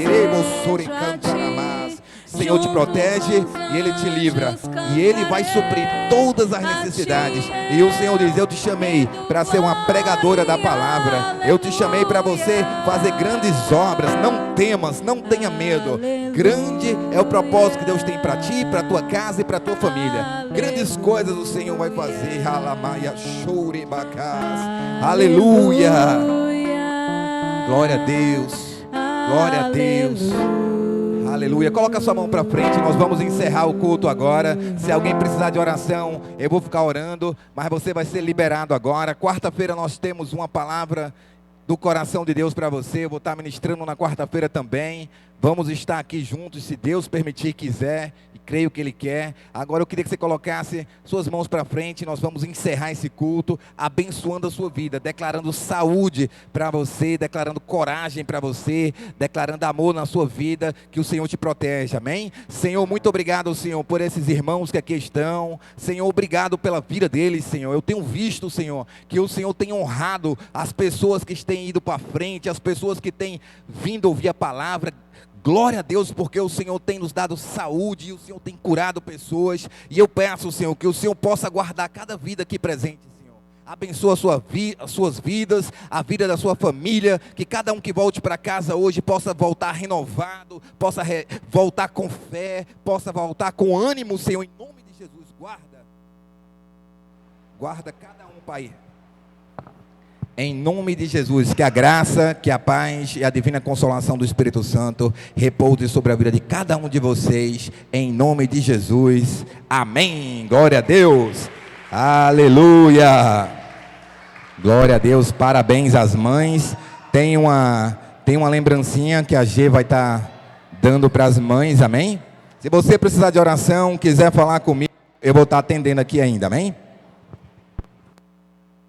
Senhor te protege e Ele te livra. E Ele vai suprir todas as necessidades. E o Senhor diz: eu te chamei para ser uma pregadora da palavra. Eu te chamei para você fazer grandes obras. Não temas, não tenha medo. Grande é o propósito que Deus tem para ti, para tua casa e para tua família. Grandes coisas o Senhor vai fazer. Aleluia. Glória a Deus. Glória a Deus. Aleluia. Coloca a sua mão para frente. Nós vamos encerrar o culto agora. Se alguém precisar de oração, eu vou ficar orando, mas você vai ser liberado agora. Quarta-feira nós temos uma palavra do coração de Deus para você. Eu vou estar ministrando na quarta-feira também. Vamos estar aqui juntos, se Deus permitir, quiser, e creio que Ele quer. Agora eu queria que você colocasse suas mãos para frente. Nós vamos encerrar esse culto, abençoando a sua vida, declarando saúde para você, declarando coragem para você, declarando amor na sua vida, que o Senhor te proteja, amém? Senhor, muito obrigado, Senhor, por esses irmãos que aqui estão. Senhor, obrigado pela vida deles, Senhor. Eu tenho visto, Senhor, que o Senhor tem honrado as pessoas que têm ido para frente, as pessoas que têm vindo ouvir a palavra. Glória a Deus, porque o Senhor tem nos dado saúde e o Senhor tem curado pessoas. E eu peço, Senhor, que o Senhor possa guardar cada vida aqui presente, Senhor. Abençoa as suas vidas, a vida da sua família. Que cada um que volte para casa hoje possa voltar renovado, possa voltar com fé, possa voltar com ânimo, Senhor, em nome de Jesus. Guarda cada um, Pai. Em nome de Jesus, que a graça, que a paz e a divina consolação do Espírito Santo repouse sobre a vida de cada um de vocês, em nome de Jesus, amém. Glória a Deus, aleluia, glória a Deus. Parabéns às mães. Tem uma lembrancinha que a G vai estar dando para as mães, amém. Se você precisar de oração, quiser falar comigo, eu vou estar atendendo aqui ainda, amém.